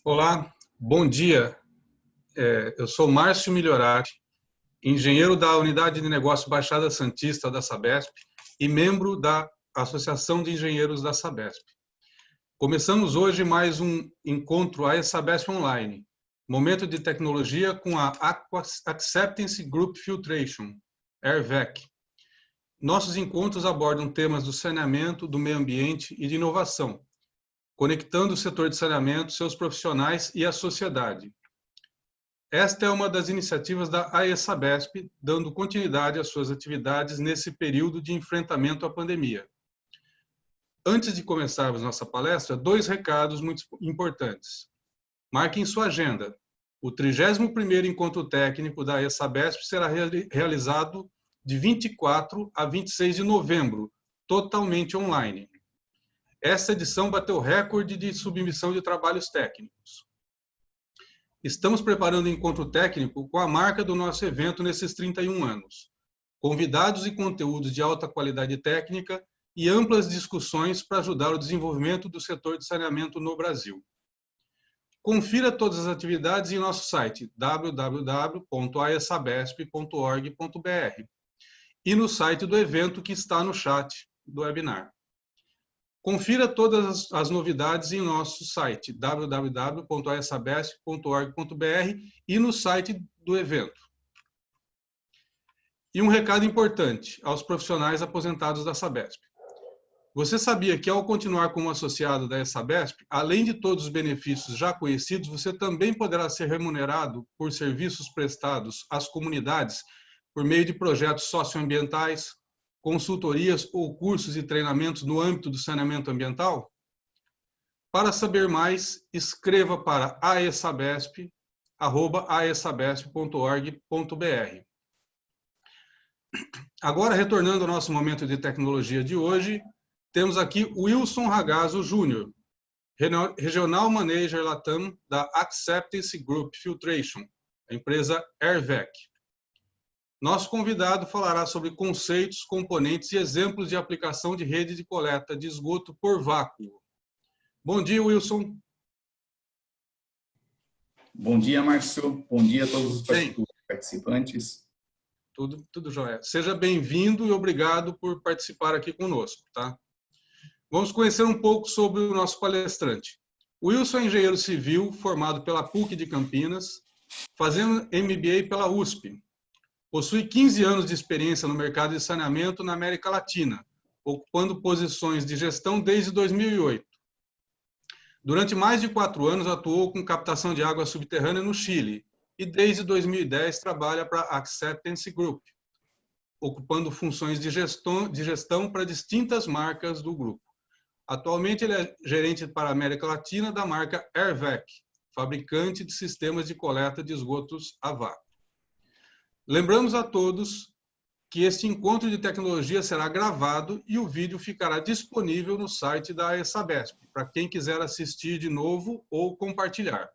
Olá, bom dia. Eu sou Márcio Migliorati, engenheiro da Unidade de Negócio Baixada Santista da Sabesp e membro da Associação de Engenheiros da Sabesp. Começamos hoje mais um encontro AESabesp Online, momento de tecnologia com a Acceptance Group Filtration, AirVac. Nossos encontros abordam temas do saneamento, do meio ambiente e de inovação, conectando o setor de saneamento, seus profissionais e a sociedade. Esta é uma das iniciativas da AESabesp, dando continuidade às suas atividades nesse período de enfrentamento à pandemia. Antes de começarmos nossa palestra, 2 recados muito importantes. Marque em sua agenda. O 31º Encontro Técnico da AESabesp será realizado de 24 a 26 de novembro, totalmente online. Esta edição bateu recorde de submissão de trabalhos técnicos. Estamos preparando um encontro técnico com a marca do nosso evento nesses 31 anos. Convidados e conteúdos de alta qualidade técnica e amplas discussões para ajudar o desenvolvimento do setor de saneamento no Brasil. Confira todas as atividades em nosso site www.aesabesp.org.br e no site do evento que está no chat do webinar. Confira todas as novidades em nosso site www.aesabesp.org.br e no site do evento. E um recado importante aos profissionais aposentados da Sabesp. Você sabia que ao continuar como associado da AESabesp, além de todos os benefícios já conhecidos, você também poderá ser remunerado por serviços prestados às comunidades por meio de projetos socioambientais, consultorias ou cursos e treinamentos no âmbito do saneamento ambiental? Para saber mais, escreva para aesabesp@aesabesp.org.br. Agora, retornando ao nosso momento de tecnologia de hoje, temos aqui Wilson Ragazzo Jr., Regional Manager Latam da Acceptance Group Filtration, a empresa AirVac. Nosso convidado falará sobre conceitos, componentes e exemplos de aplicação de rede de coleta de esgoto por vácuo. Bom dia, Wilson. Bom dia, Márcio. Bom dia a todos os participantes. Tudo jóia. Seja bem-vindo e obrigado por participar aqui conosco, tá? Vamos conhecer um pouco sobre o nosso palestrante. O Wilson é engenheiro civil formado pela PUC de Campinas, fazendo MBA pela USP. Possui 15 anos de experiência no mercado de saneamento na América Latina, ocupando posições de gestão desde 2008. Durante mais de 4 anos atuou com captação de água subterrânea no Chile e desde 2010 trabalha para a Acceptance Group, ocupando funções de gestão para distintas marcas do grupo. Atualmente ele é gerente para a América Latina da marca AirVac, fabricante de sistemas de coleta de esgotos a vácuo. Lembramos a todos que este encontro de tecnologia será gravado e o vídeo ficará disponível no site da AESabesp, para quem quiser assistir de novo ou compartilhar.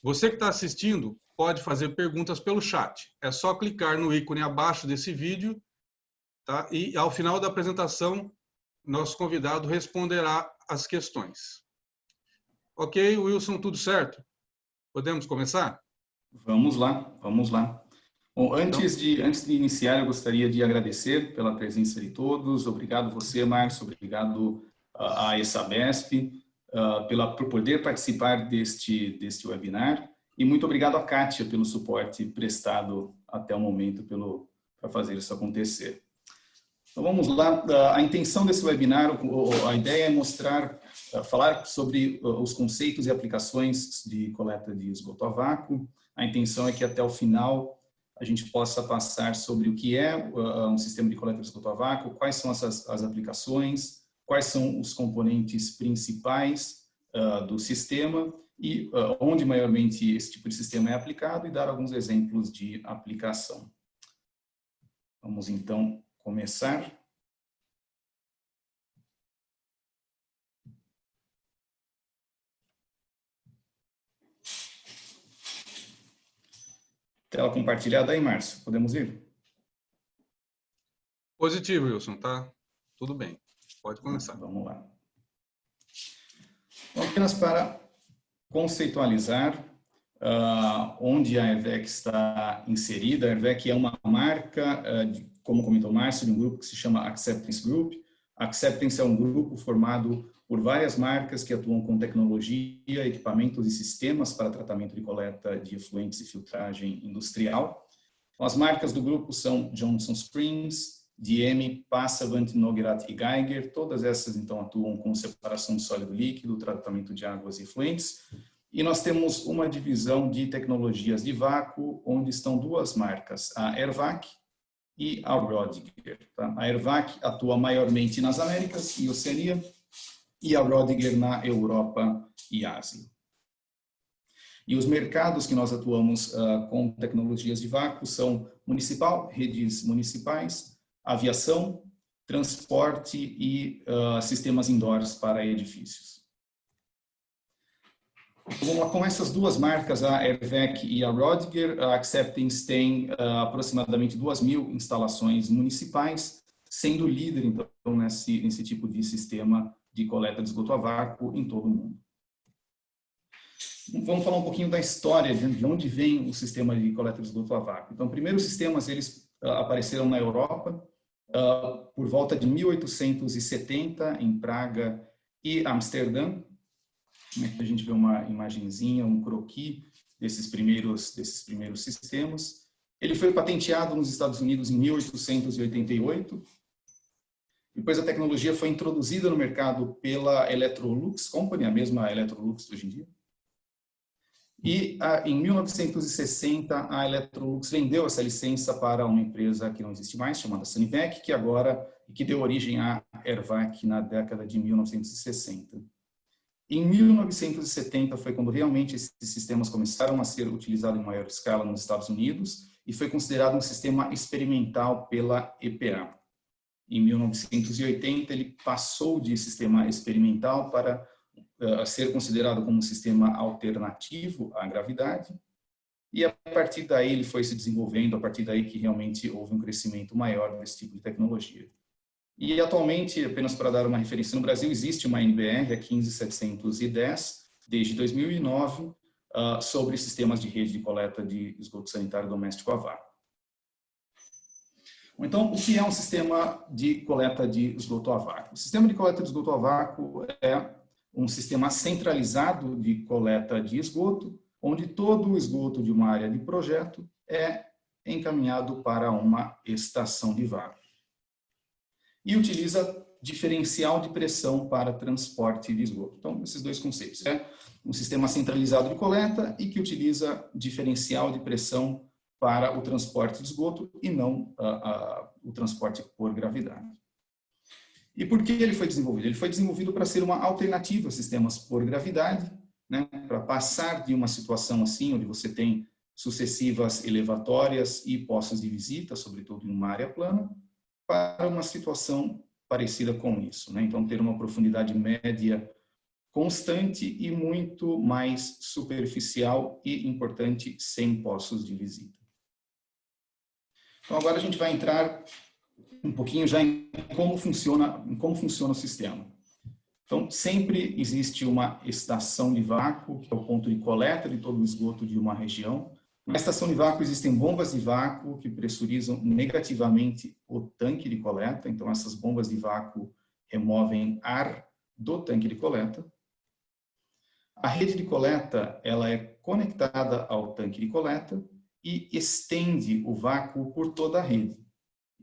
Você que está assistindo pode fazer perguntas pelo chat. É só clicar no ícone abaixo desse vídeo, tá? E ao final da apresentação, nosso convidado responderá as questões. Ok, Wilson, tudo certo? Podemos começar? Vamos lá, vamos lá. Bom, antes de iniciar, eu gostaria de agradecer pela presença de todos. Obrigado você, Márcio, obrigado à AESabesp por poder participar deste webinar e muito obrigado à Kátia pelo suporte prestado até o momento para fazer isso acontecer. Então vamos lá, a intenção desse webinar, a ideia é falar sobre os conceitos e aplicações de coleta de esgoto a vácuo. A intenção é que até o final a gente possa passar sobre o que é um sistema de coleta de esgoto a vácuo, quais são as aplicações, quais são os componentes principais do sistema e onde maiormente esse tipo de sistema é aplicado e dar alguns exemplos de aplicação. Vamos então começar. Tela compartilhada aí, Márcio. Podemos ir? Positivo, Wilson, tá? Tudo bem. Pode começar. Vamos lá. Então, apenas para conceitualizar onde a Airvac está inserida. A Airvac é uma marca, como comentou o Márcio, de um grupo que se chama Acceptance Group. Acceptance é um grupo formado por várias marcas que atuam com tecnologia, equipamentos e sistemas para tratamento e coleta de efluentes e filtragem industrial. As marcas do grupo são Johnson Springs, DM, Passavant, Noguerat e Geiger. Todas essas, então, atuam com separação de sólido líquido, tratamento de águas e efluentes. E nós temos uma divisão de tecnologias de vácuo, onde estão duas marcas, a Airvac e a Rodiger. Tá? A Airvac atua maiormente nas Américas e Oceania, e a Rodiger na Europa e Ásia. E os mercados que nós atuamos com tecnologias de vácuo são municipal, redes municipais, aviação, transporte e sistemas indoors para edifícios. Vamos lá, com essas duas marcas, a Airvac e a Rodiger, a Acceptance tem aproximadamente 2.000 instalações municipais, sendo líder, então, nesse tipo de sistema de coleta de esgoto a vácuo em todo o mundo. Vamos falar um pouquinho da história, de onde vem o sistema de coleta de esgoto a vácuo. Então, primeiro, os sistemas eles apareceram na Europa por volta de 1870, em Praga e Amsterdã. Aqui a gente vê uma imagenzinha, um croquis desses primeiros sistemas. Ele foi patenteado nos Estados Unidos em 1888. Depois a tecnologia foi introduzida no mercado pela Electrolux Company, a mesma Electrolux hoje em dia. E em 1960 a Electrolux vendeu essa licença para uma empresa que não existe mais, chamada Sanivec, que deu origem à Airvac na década de 1960. Em 1970 foi quando realmente esses sistemas começaram a ser utilizados em maior escala nos Estados Unidos e foi considerado um sistema experimental pela EPA. Em 1980 ele passou de sistema experimental para ser considerado como um sistema alternativo à gravidade, e a partir daí ele foi se desenvolvendo, a partir daí que realmente houve um crescimento maior desse tipo de tecnologia. E atualmente, apenas para dar uma referência, no Brasil existe uma NBR, a 15710, desde 2009, sobre sistemas de rede de coleta de esgoto sanitário doméstico a vácuo. Então, o que é um sistema de coleta de esgoto a vácuo? O sistema de coleta de esgoto a vácuo é um sistema centralizado de coleta de esgoto, onde todo o esgoto de uma área de projeto é encaminhado para uma estação de vácuo. E utiliza diferencial de pressão para transporte de esgoto. Então, esses dois conceitos. É um sistema centralizado de coleta e que utiliza diferencial de pressão para o transporte de esgoto e não o transporte por gravidade. E por que ele foi desenvolvido? Ele foi desenvolvido para ser uma alternativa a sistemas por gravidade, né, para passar de uma situação assim, onde você tem sucessivas elevatórias e postos de visita, sobretudo em uma área plana, para uma situação parecida com isso, né? Então, ter uma profundidade média constante e muito mais superficial e, importante, sem postos de visita. Então, agora a gente vai entrar um pouquinho já em como funciona o sistema. Então, sempre existe uma estação de vácuo, que é o ponto de coleta de todo o esgoto de uma região. Na estação de vácuo existem bombas de vácuo que pressurizam negativamente o tanque de coleta. Então, essas bombas de vácuo removem ar do tanque de coleta. A rede de coleta, ela é conectada ao tanque de coleta e estende o vácuo por toda a rede.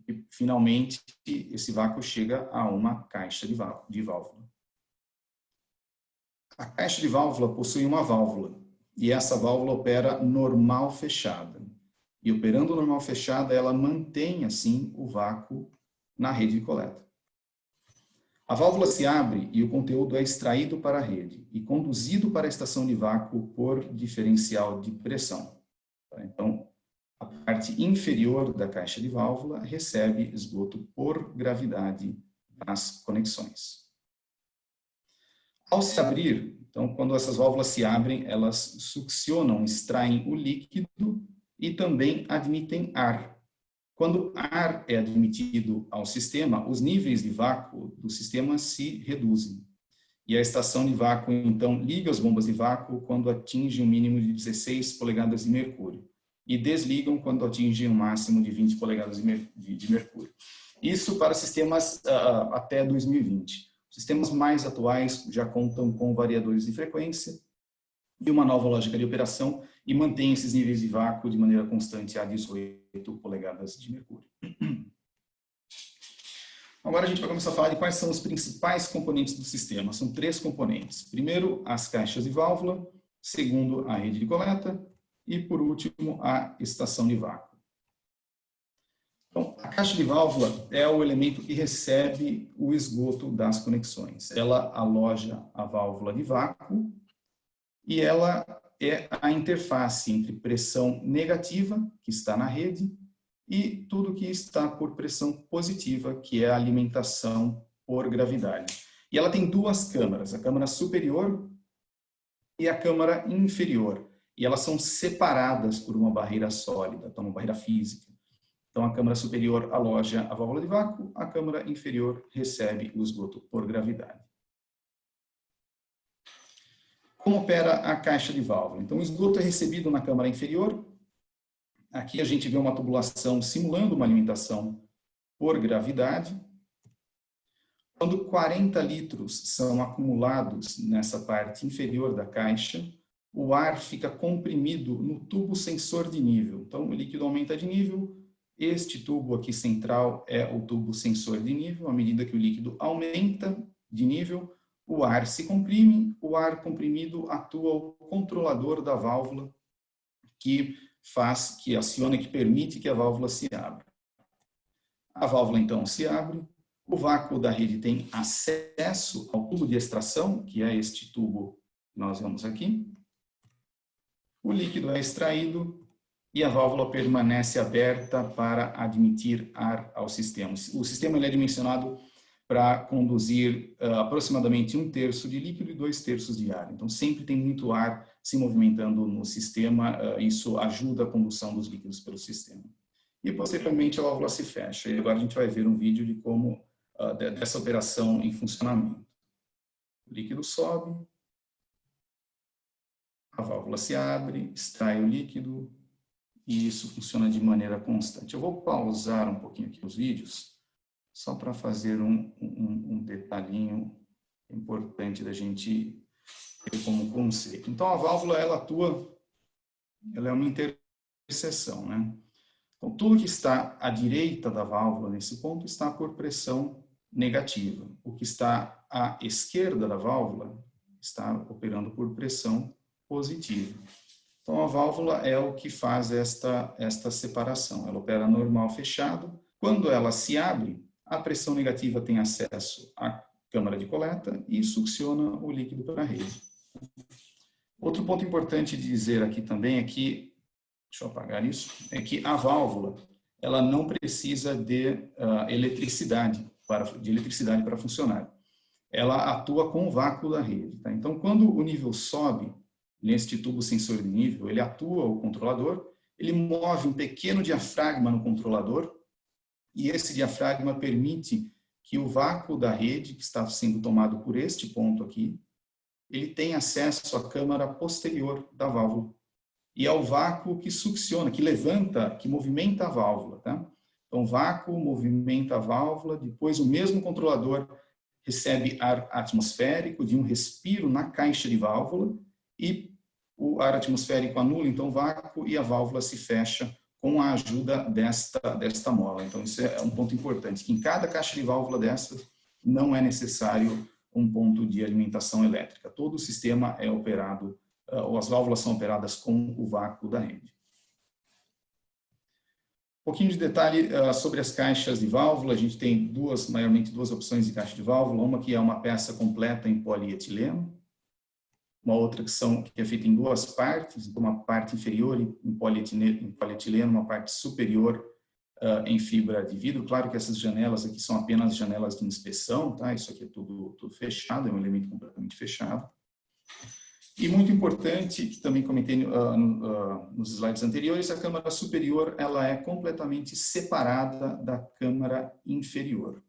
E, finalmente, esse vácuo chega a uma caixa de válvula. A caixa de válvula possui uma válvula, e essa válvula opera normal fechada. E operando normal fechada, ela mantém, assim, o vácuo na rede de coleta. A válvula se abre e o conteúdo é extraído para a rede e conduzido para a estação de vácuo por diferencial de pressão. Então, a parte inferior da caixa de válvula recebe esgoto por gravidade nas conexões. Ao se abrir, então, quando essas válvulas se abrem, elas succionam, extraem o líquido e também admitem ar. Quando ar é admitido ao sistema, os níveis de vácuo do sistema se reduzem. e a estação de vácuo, então, liga as bombas de vácuo quando atinge um mínimo de 16 polegadas de mercúrio e desligam quando atingem um máximo de 20 polegadas de mercúrio. Isso para sistemas até 2020. Sistemas mais atuais já contam com variadores de frequência e uma nova lógica de operação e mantém esses níveis de vácuo de maneira constante a 18 polegadas de mercúrio. Agora a gente vai começar a falar de quais são os principais componentes do sistema. São 3 componentes. Primeiro, as caixas de válvula. Segundo, a rede de coleta. E, por último, a estação de vácuo. Então, a caixa de válvula é o elemento que recebe o esgoto das conexões. Ela aloja a válvula de vácuo e ela é a interface entre pressão negativa, que está na rede, e tudo que está por pressão positiva, que é a alimentação por gravidade. E ela tem 2 câmaras, a câmara superior e a câmara inferior. E elas são separadas por uma barreira sólida, então uma barreira física. Então a câmara superior aloja a válvula de vácuo, a câmara inferior recebe o esgoto por gravidade. Como opera a caixa de válvula? Então o esgoto é recebido na câmara inferior. Aqui a gente vê uma tubulação simulando uma alimentação por gravidade. Quando 40 litros são acumulados nessa parte inferior da caixa, o ar fica comprimido no tubo sensor de nível. Então, o líquido aumenta de nível. Este tubo aqui central é o tubo sensor de nível. À medida que o líquido aumenta de nível, o ar se comprime. O ar comprimido atua o controlador da válvula, que aciona, que permite que a válvula se abra. A válvula, então, se abre. O vácuo da rede tem acesso ao tubo de extração, que é este tubo que nós vemos aqui. O líquido é extraído e a válvula permanece aberta para admitir ar ao sistema. O sistema ele é dimensionado para conduzir aproximadamente 1/3 de líquido e 2/3 de ar. Então, sempre tem muito ar se movimentando no sistema, isso ajuda a condução dos líquidos pelo sistema. E, posteriormente, a válvula se fecha. E agora a gente vai ver um vídeo de como dessa operação em funcionamento. O líquido sobe, a válvula se abre, extrai o líquido e isso funciona de maneira constante. Eu vou pausar um pouquinho aqui os vídeos, só para fazer um detalhinho importante da gente ter como conceito. Então, a válvula, ela atua, ela é uma interseção, né? Então, tudo que está à direita da válvula, nesse ponto, está por pressão negativa. O que está à esquerda da válvula está operando por pressão positiva. Então, a válvula é o que faz esta separação. Ela opera normal fechado. Quando ela se abre, a pressão negativa tem acesso à câmara de coleta e succiona o líquido para a rede. Outro ponto importante de dizer aqui também é que, deixa eu apagar isso, é que a válvula ela não precisa de eletricidade para funcionar. Ela atua com o vácuo da rede. Tá? Então, quando o nível sobe, neste tubo sensor de nível, ele atua o controlador, ele move um pequeno diafragma no controlador e esse diafragma permite que o vácuo da rede, que está sendo tomado por este ponto aqui, ele tenha acesso à câmara posterior da válvula. E é o vácuo que succiona, que levanta, que movimenta a válvula. Tá? Então, vácuo movimenta a válvula, depois o mesmo controlador recebe ar atmosférico de um respiro na caixa de válvula e o ar atmosférico anula, então, o vácuo e a válvula se fecha com a ajuda desta mola. Então, isso é um ponto importante, que em cada caixa de válvula dessa não é necessário um ponto de alimentação elétrica. Todo o sistema é operado, ou as válvulas são operadas com o vácuo da rede. Um pouquinho de detalhe sobre as caixas de válvula. A gente tem maiormente duas opções de caixa de válvula. Uma que é uma peça completa em polietileno, uma outra que é feita em 2 partes, uma parte inferior em polietileno, uma parte superior em fibra de vidro. Claro que essas janelas aqui são apenas janelas de inspeção, tá? Isso aqui é tudo fechado, é um elemento completamente fechado. E muito importante, que também comentei nos slides anteriores, a câmara superior ela é completamente separada da câmara inferior.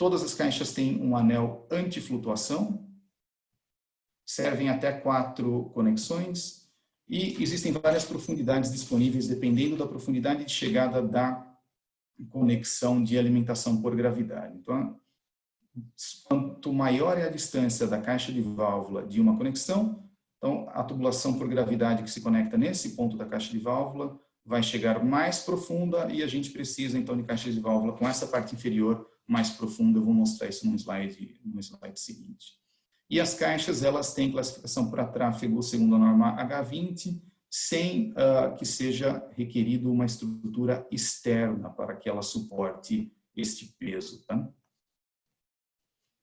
Todas as caixas têm um anel anti-flutuação, servem até 4 conexões e existem várias profundidades disponíveis dependendo da profundidade de chegada da conexão de alimentação por gravidade. Então, quanto maior é a distância da caixa de válvula de uma conexão, então a tubulação por gravidade que se conecta nesse ponto da caixa de válvula vai chegar mais profunda e a gente precisa então de caixas de válvula com essa parte inferior mais profunda. Eu vou mostrar isso no slide seguinte. E as caixas, elas têm classificação para tráfego segundo a norma H20, sem que seja requerido uma estrutura externa para que ela suporte este peso. Tá?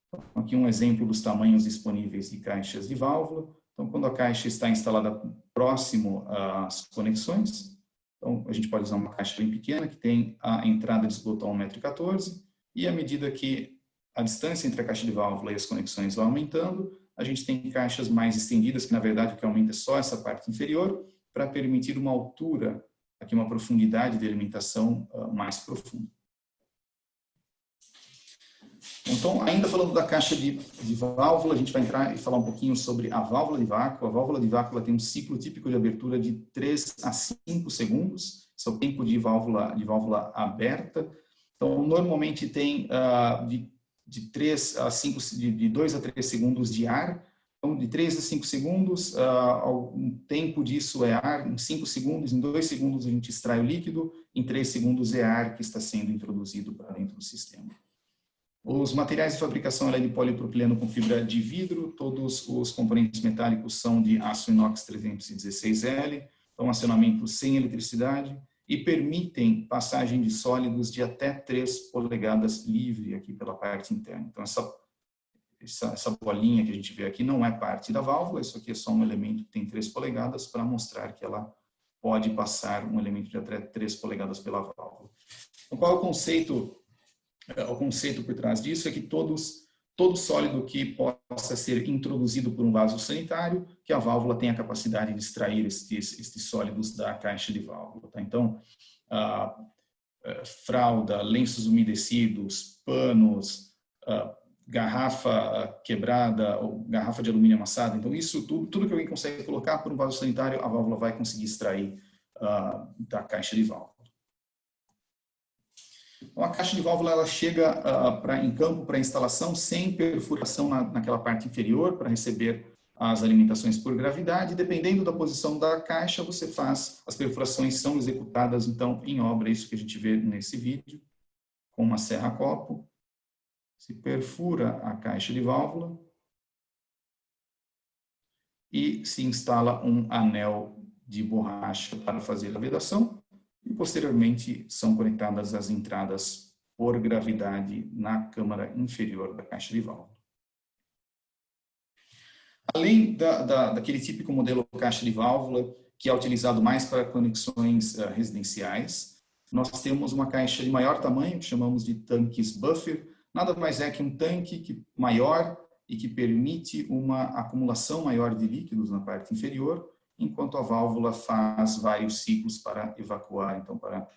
Então, aqui um exemplo dos tamanhos disponíveis de caixas de válvula. Então, quando a caixa está instalada próximo às conexões, então a gente pode usar uma caixa bem pequena, que tem a entrada de esgoto a 1,14 m, e à medida que a distância entre a caixa de válvula e as conexões vai aumentando, a gente tem caixas mais estendidas, que na verdade o que aumenta é só essa parte inferior, para permitir uma altura, aqui uma profundidade de alimentação mais profunda. Então, ainda falando da caixa de válvula, a gente vai entrar e falar um pouquinho sobre a válvula de vácuo. A válvula de vácuo ela tem um ciclo típico de abertura de 3 a 5 segundos, esse é o tempo de válvula aberta. Então, normalmente tem de 2 a 3 segundos de ar. Então, de 3 a 5 segundos, um tempo disso é ar, em 5 segundos, em 2 segundos a gente extrai o líquido, em 3 segundos é ar que está sendo introduzido para dentro do sistema. Os materiais de fabricação é de polipropileno com fibra de vidro, todos os componentes metálicos são de aço inox 316L, então acionamento sem eletricidade e permitem passagem de sólidos de até 3 polegadas livre aqui pela parte interna. Então essa bolinha que a gente vê aqui não é parte da válvula, isso aqui é só um elemento que tem 3 polegadas para mostrar que ela pode passar um elemento de até 3 polegadas pela válvula. Então, qual é o conceito? O conceito por trás disso é que todo sólido que possa ser introduzido por um vaso sanitário, que a válvula tenha a capacidade de extrair estes sólidos da caixa de válvula. Tá? Então, fralda, lenços umedecidos, panos, garrafa quebrada ou garrafa de alumínio amassada. Então, isso tudo que alguém consegue colocar por um vaso sanitário, a válvula vai conseguir extrair da caixa de válvula. Então, a caixa de válvula ela chega em campo para instalação sem perfuração naquela parte inferior para receber as alimentações por gravidade. Dependendo da posição da caixa, você faz, as perfurações são executadas então em obra, isso que a gente vê nesse vídeo, com uma serra-copo. Se perfura a caixa de válvula e se instala um anel de borracha para fazer a vedação. E, posteriormente, são conectadas as entradas por gravidade na câmara inferior da caixa de válvula. Além daquele típico modelo caixa de válvula, que é utilizado mais para conexões residenciais, nós temos uma caixa de maior tamanho, que chamamos de tanques buffer. Nada mais é que um tanque maior e que permite uma acumulação maior de líquidos na parte inferior, enquanto a válvula faz vários ciclos para evacuar, então para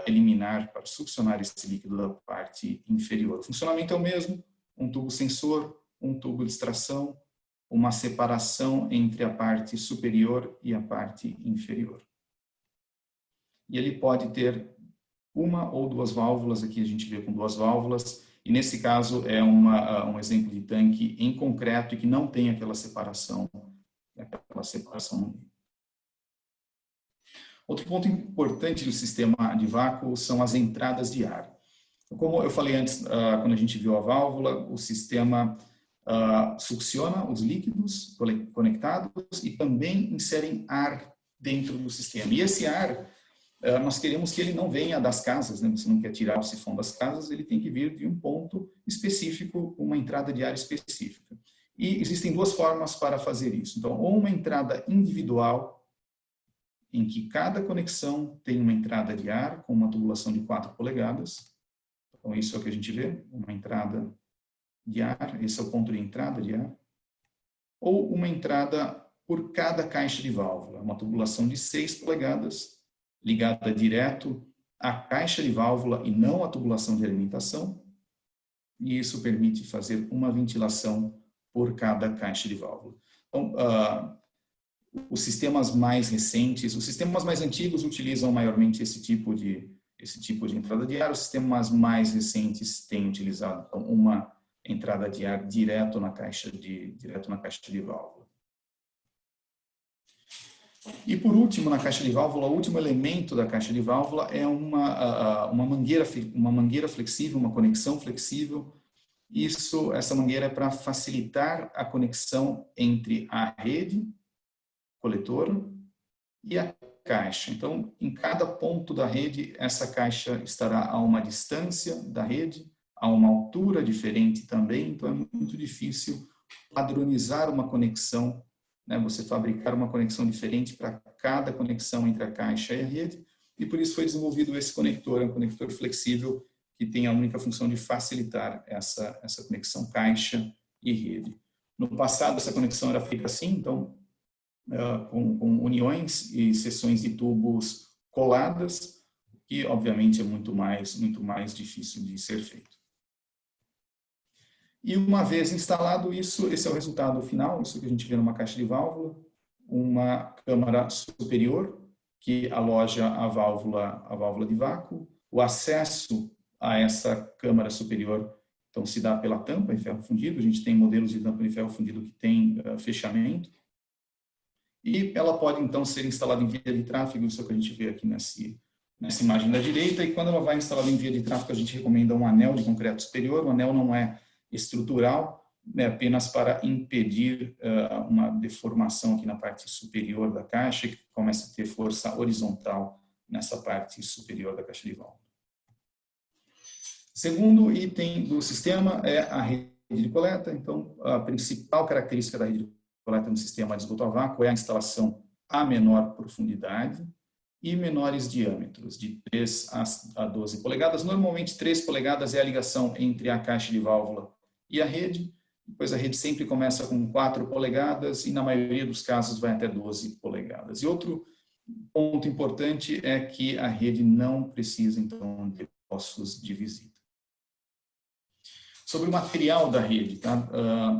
eliminar, para succionar esse líquido da parte inferior. O funcionamento é o mesmo, um tubo sensor, um tubo de extração, uma separação entre a parte superior e a parte inferior. E ele pode ter uma ou duas válvulas, aqui a gente vê com 2 válvulas, e nesse caso é um exemplo de tanque em concreto e que não tem aquela separação. Outro ponto importante do sistema de vácuo são as entradas de ar. Como eu falei antes, quando a gente viu a válvula, o sistema succiona os líquidos conectados e também inserem ar dentro do sistema. E esse ar, nós queremos que ele não venha das casas, né? Você não quer tirar o sifão das casas, ele tem que vir de um ponto específico, uma entrada de ar específica. E existem 2 formas para fazer isso. Então, ou uma entrada individual, em que cada conexão tem uma entrada de ar com uma tubulação de 4 polegadas. Então, isso é o que a gente vê, uma entrada de ar, esse é o ponto de entrada de ar. Ou uma entrada por cada caixa de válvula, uma tubulação de 6 polegadas, ligada direto à caixa de válvula e não à tubulação de alimentação. e isso permite fazer uma ventilação por cada caixa de válvula. Então, os sistemas mais recentes, os sistemas mais antigos utilizam maiormente esse tipo de entrada de ar, os sistemas mais recentes têm utilizado então, uma entrada de ar direto na caixa de válvula. E por último, na caixa de válvula, o último elemento da caixa de válvula é uma mangueira flexível, uma conexão flexível. Essa mangueira é para facilitar a conexão entre a rede coletora e a caixa. Então, em cada ponto da rede, essa caixa estará a uma distância da rede, a uma altura diferente também, então é muito difícil padronizar uma conexão, né? Você fabricar uma conexão diferente para cada conexão entre a caixa e a rede, e por isso foi desenvolvido esse conector, um conector flexível que tem a única função de facilitar essa conexão caixa e rede. No passado, essa conexão era feita assim, então, com uniões e seções de tubos coladas, que obviamente é muito mais difícil de ser feito. E uma vez instalado isso, esse é o resultado final, isso que a gente vê numa caixa de válvula, uma câmara superior que aloja a válvula de vácuo, o acesso a essa câmara superior então se dá pela tampa em ferro fundido, a gente tem modelos de tampa de ferro fundido que tem fechamento, e ela pode então ser instalada em via de tráfego, isso é o que a gente vê aqui nessa imagem da direita, e quando ela vai instalada em via de tráfego, a gente recomenda um anel de concreto superior. O anel não é estrutural, né, apenas para impedir uma deformação aqui na parte superior da caixa, que começa a ter força horizontal nessa parte superior da caixa de válvula. Segundo item do sistema é a rede de coleta. Então, a principal característica da rede de coleta no sistema de esgoto a vácuo é a instalação a menor profundidade e menores diâmetros, de 3 a 12 polegadas. Normalmente, 3 polegadas é a ligação entre a caixa de válvula e a rede. Depois, a rede sempre começa com 4 polegadas e, na maioria dos casos, vai até 12 polegadas. E outro ponto importante é que a rede não precisa, então, de ossos de visita. Sobre o material da rede, tá?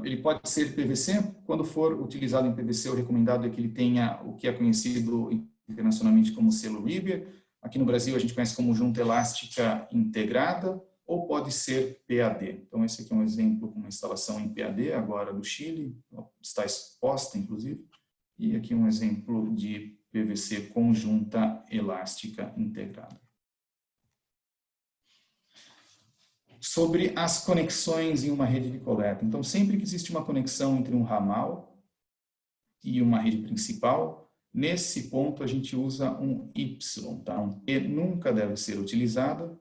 Ele pode ser PVC. Quando for utilizado em PVC, o recomendado é que ele tenha o que é conhecido internacionalmente como selo Ribber. Aqui no Brasil a gente conhece como junta elástica integrada, ou pode ser PAD. Então esse aqui é um exemplo com uma instalação em PAD, agora do Chile, está exposta inclusive. E aqui um exemplo de PVC com junta elástica integrada. Sobre as conexões em uma rede de coleta. Então, sempre que existe uma conexão entre um ramal e uma rede principal, nesse ponto a gente usa um Y, tá? Um P nunca deve ser utilizado,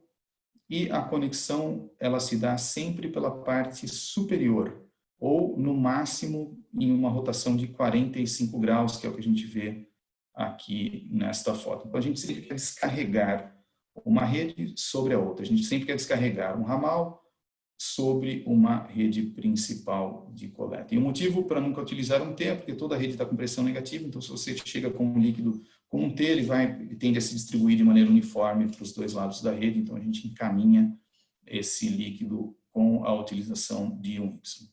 e a conexão ela se dá sempre pela parte superior, ou no máximo em uma rotação de 45 graus, que é o que a gente vê aqui nesta foto. Então, a gente sempre quer descarregar uma rede sobre a outra. A gente sempre quer descarregar um ramal sobre uma rede principal de coleta. E o motivo para nunca utilizar um T é porque toda a rede está com pressão negativa, então se você chega com um líquido com um T, ele tende a se distribuir de maneira uniforme para os dois lados da rede, então a gente encaminha esse líquido com a utilização de um Y.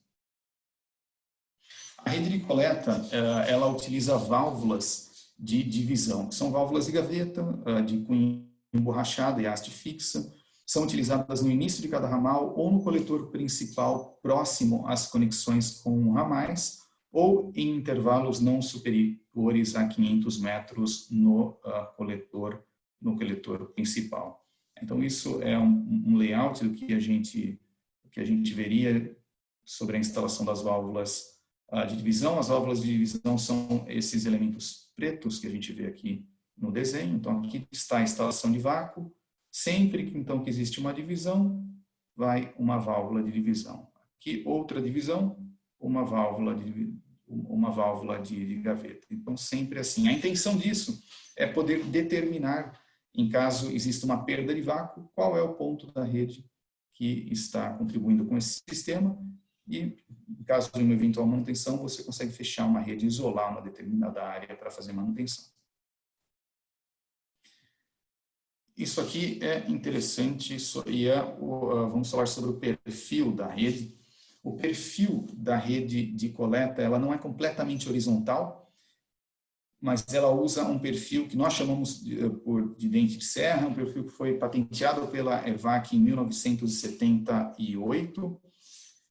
A rede de coleta, ela utiliza válvulas de divisão, que são válvulas de gaveta, de cunho emborrachada e haste fixa, são utilizadas no início de cada ramal ou no coletor principal próximo às conexões com ramais ou em intervalos não superiores a 500 metros no coletor principal. Então isso é um layout do que a gente veria sobre a instalação das válvulas de divisão. As válvulas de divisão são esses elementos pretos que a gente vê aqui no desenho. Então aqui está a instalação de vácuo. Sempre que então que existe uma divisão, vai uma válvula de divisão. Aqui outra divisão, uma válvula de gaveta. Então sempre assim. A intenção disso é poder determinar, em caso exista uma perda de vácuo, qual é o ponto da rede que está contribuindo com esse sistema, e em caso de uma eventual manutenção, você consegue fechar uma rede, isolar uma determinada área para fazer manutenção. Isso aqui é interessante vamos falar sobre o perfil da rede. O perfil da rede de coleta, ela não é completamente horizontal, mas ela usa um perfil que nós chamamos de dente de serra, um perfil que foi patenteado pela EVAC em 1978.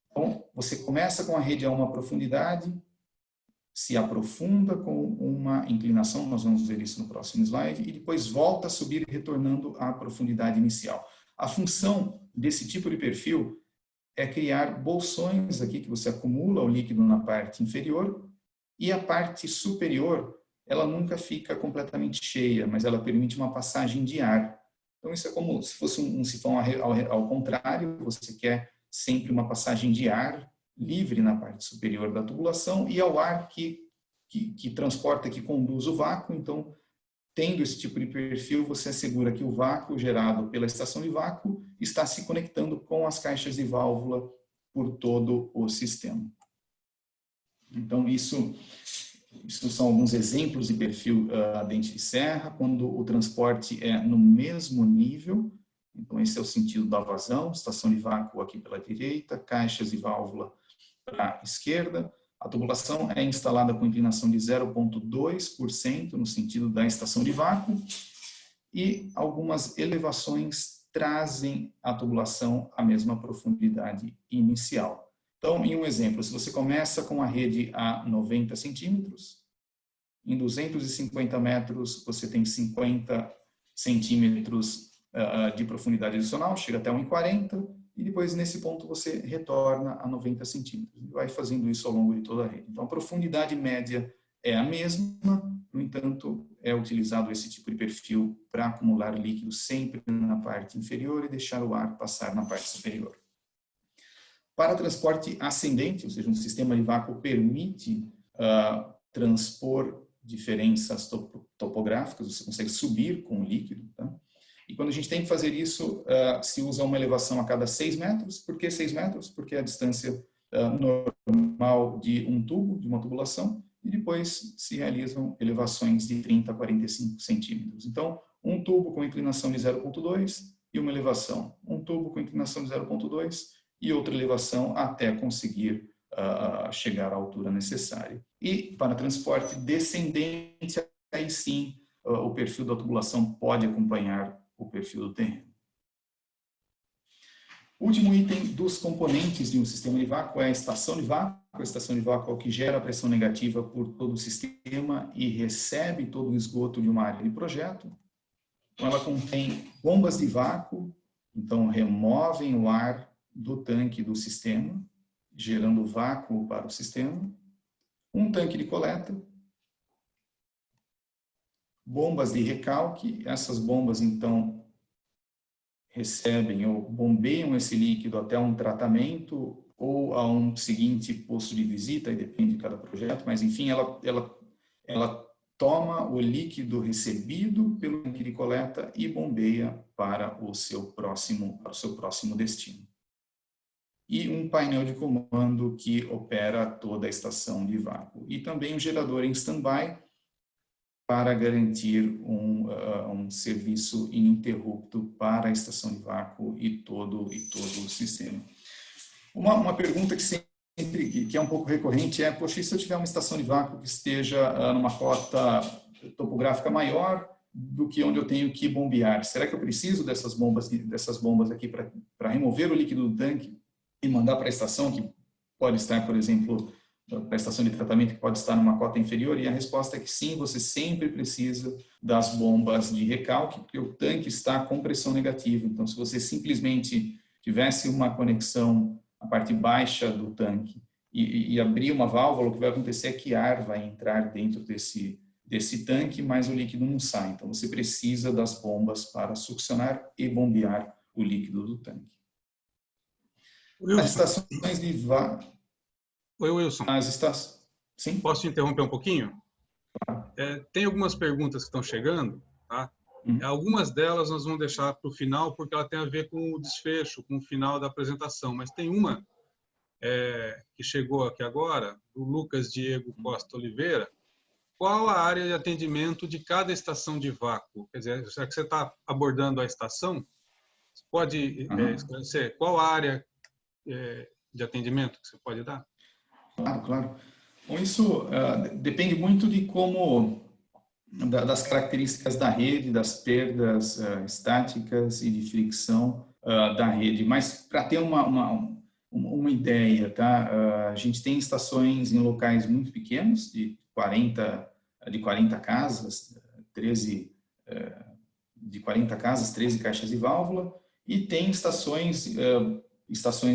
Então, você começa com a rede a uma profundidade, se aprofunda com uma inclinação, nós vamos ver isso no próximo slide, e depois volta a subir, retornando à profundidade inicial. A função desse tipo de perfil é criar bolsões aqui, que você acumula o líquido na parte inferior, e a parte superior, ela nunca fica completamente cheia, mas ela permite uma passagem de ar. Então, isso é como se fosse um sifão ao contrário, você quer sempre uma passagem de ar livre na parte superior da tubulação e ao ar que transporta, que conduz o vácuo. Então, tendo esse tipo de perfil, você assegura que o vácuo gerado pela estação de vácuo está se conectando com as caixas de válvula por todo o sistema. Então, isso são alguns exemplos de perfil dente de serra, quando o transporte é no mesmo nível. Então, esse é o sentido da vazão, estação de vácuo aqui pela direita, caixas de válvula para a esquerda. A tubulação é instalada com inclinação de 0,2% no sentido da estação de vácuo e algumas elevações trazem a tubulação à mesma profundidade inicial. Então, em um exemplo, se você começa com a rede a 90 centímetros, em 250 metros você tem 50 centímetros de profundidade adicional, chega até 1,40, e depois nesse ponto você retorna a 90 centímetros. E vai fazendo isso ao longo de toda a rede. Então a profundidade média é a mesma, no entanto é utilizado esse tipo de perfil para acumular líquido sempre na parte inferior e deixar o ar passar na parte superior. Para transporte ascendente, ou seja, um sistema de vácuo permite transpor diferenças topográficas, você consegue subir com o líquido, tá? E quando a gente tem que fazer isso, se usa uma elevação a cada 6 metros. Por que 6 metros? Porque é a distância normal de um tubo, de uma tubulação, e depois se realizam elevações de 30 a 45 centímetros. Então, um tubo com inclinação de 0,2 e uma elevação. Um tubo com inclinação de 0,2 e outra elevação até conseguir chegar à altura necessária. E para transporte descendente, aí sim, o perfil da tubulação pode acompanhar o perfil do terreno. O último item dos componentes de um sistema de vácuo é a estação de vácuo. A estação de vácuo é o que gera a pressão negativa por todo o sistema e recebe todo o esgoto de uma área de projeto. Então, ela contém bombas de vácuo, então removem o ar do tanque do sistema, gerando vácuo para o sistema. Um tanque de coleta, bombas de recalque, essas bombas então recebem ou bombeiam esse líquido até um tratamento ou a um seguinte posto de visita, e depende de cada projeto, mas enfim, ela toma o líquido recebido pelo tanque de coleta e bombeia para o seu próximo destino. E um painel de comando que opera toda a estação de vácuo. E também um gerador em stand-by para garantir um serviço ininterrupto para a estação de vácuo e todo o sistema. Uma pergunta que é um pouco recorrente é: poxa, e se eu tiver uma estação de vácuo que esteja numa cota topográfica maior do que onde eu tenho que bombear? Será que eu preciso dessas bombas aqui para remover o líquido do tanque e mandar para a estação, que pode estar, por exemplo, para a estação de tratamento, que pode estar numa cota inferior? E a resposta é que sim, você sempre precisa das bombas de recalque, porque o tanque está com pressão negativa. Então, se você simplesmente tivesse uma conexão na parte baixa do tanque e abrir uma válvula, o que vai acontecer é que ar vai entrar dentro desse tanque, mas o líquido não sai. Então, você precisa das bombas para succionar e bombear o líquido do tanque. Wilson. As estações de vácuo... Oi, Wilson. Sim? Posso te interromper um pouquinho? Tem algumas perguntas que estão chegando, tá? Algumas delas nós vamos deixar para o final, porque ela tem a ver com o desfecho, com o final da apresentação. Mas tem uma que chegou aqui agora, do Lucas Diego Costa Oliveira. qual a área de atendimento de cada estação de vácuo? Quer dizer, já que você está abordando a estação, você pode esclarecer qual a área de atendimento que você pode dar? Claro, claro. Bom, isso depende muito de como, das características da rede, das perdas estáticas e de fricção da rede. Mas para ter uma ideia, tá? A gente tem estações em locais muito pequenos, de 40 casas, 13 de 40 casas, 13 caixas de válvula, e tem estações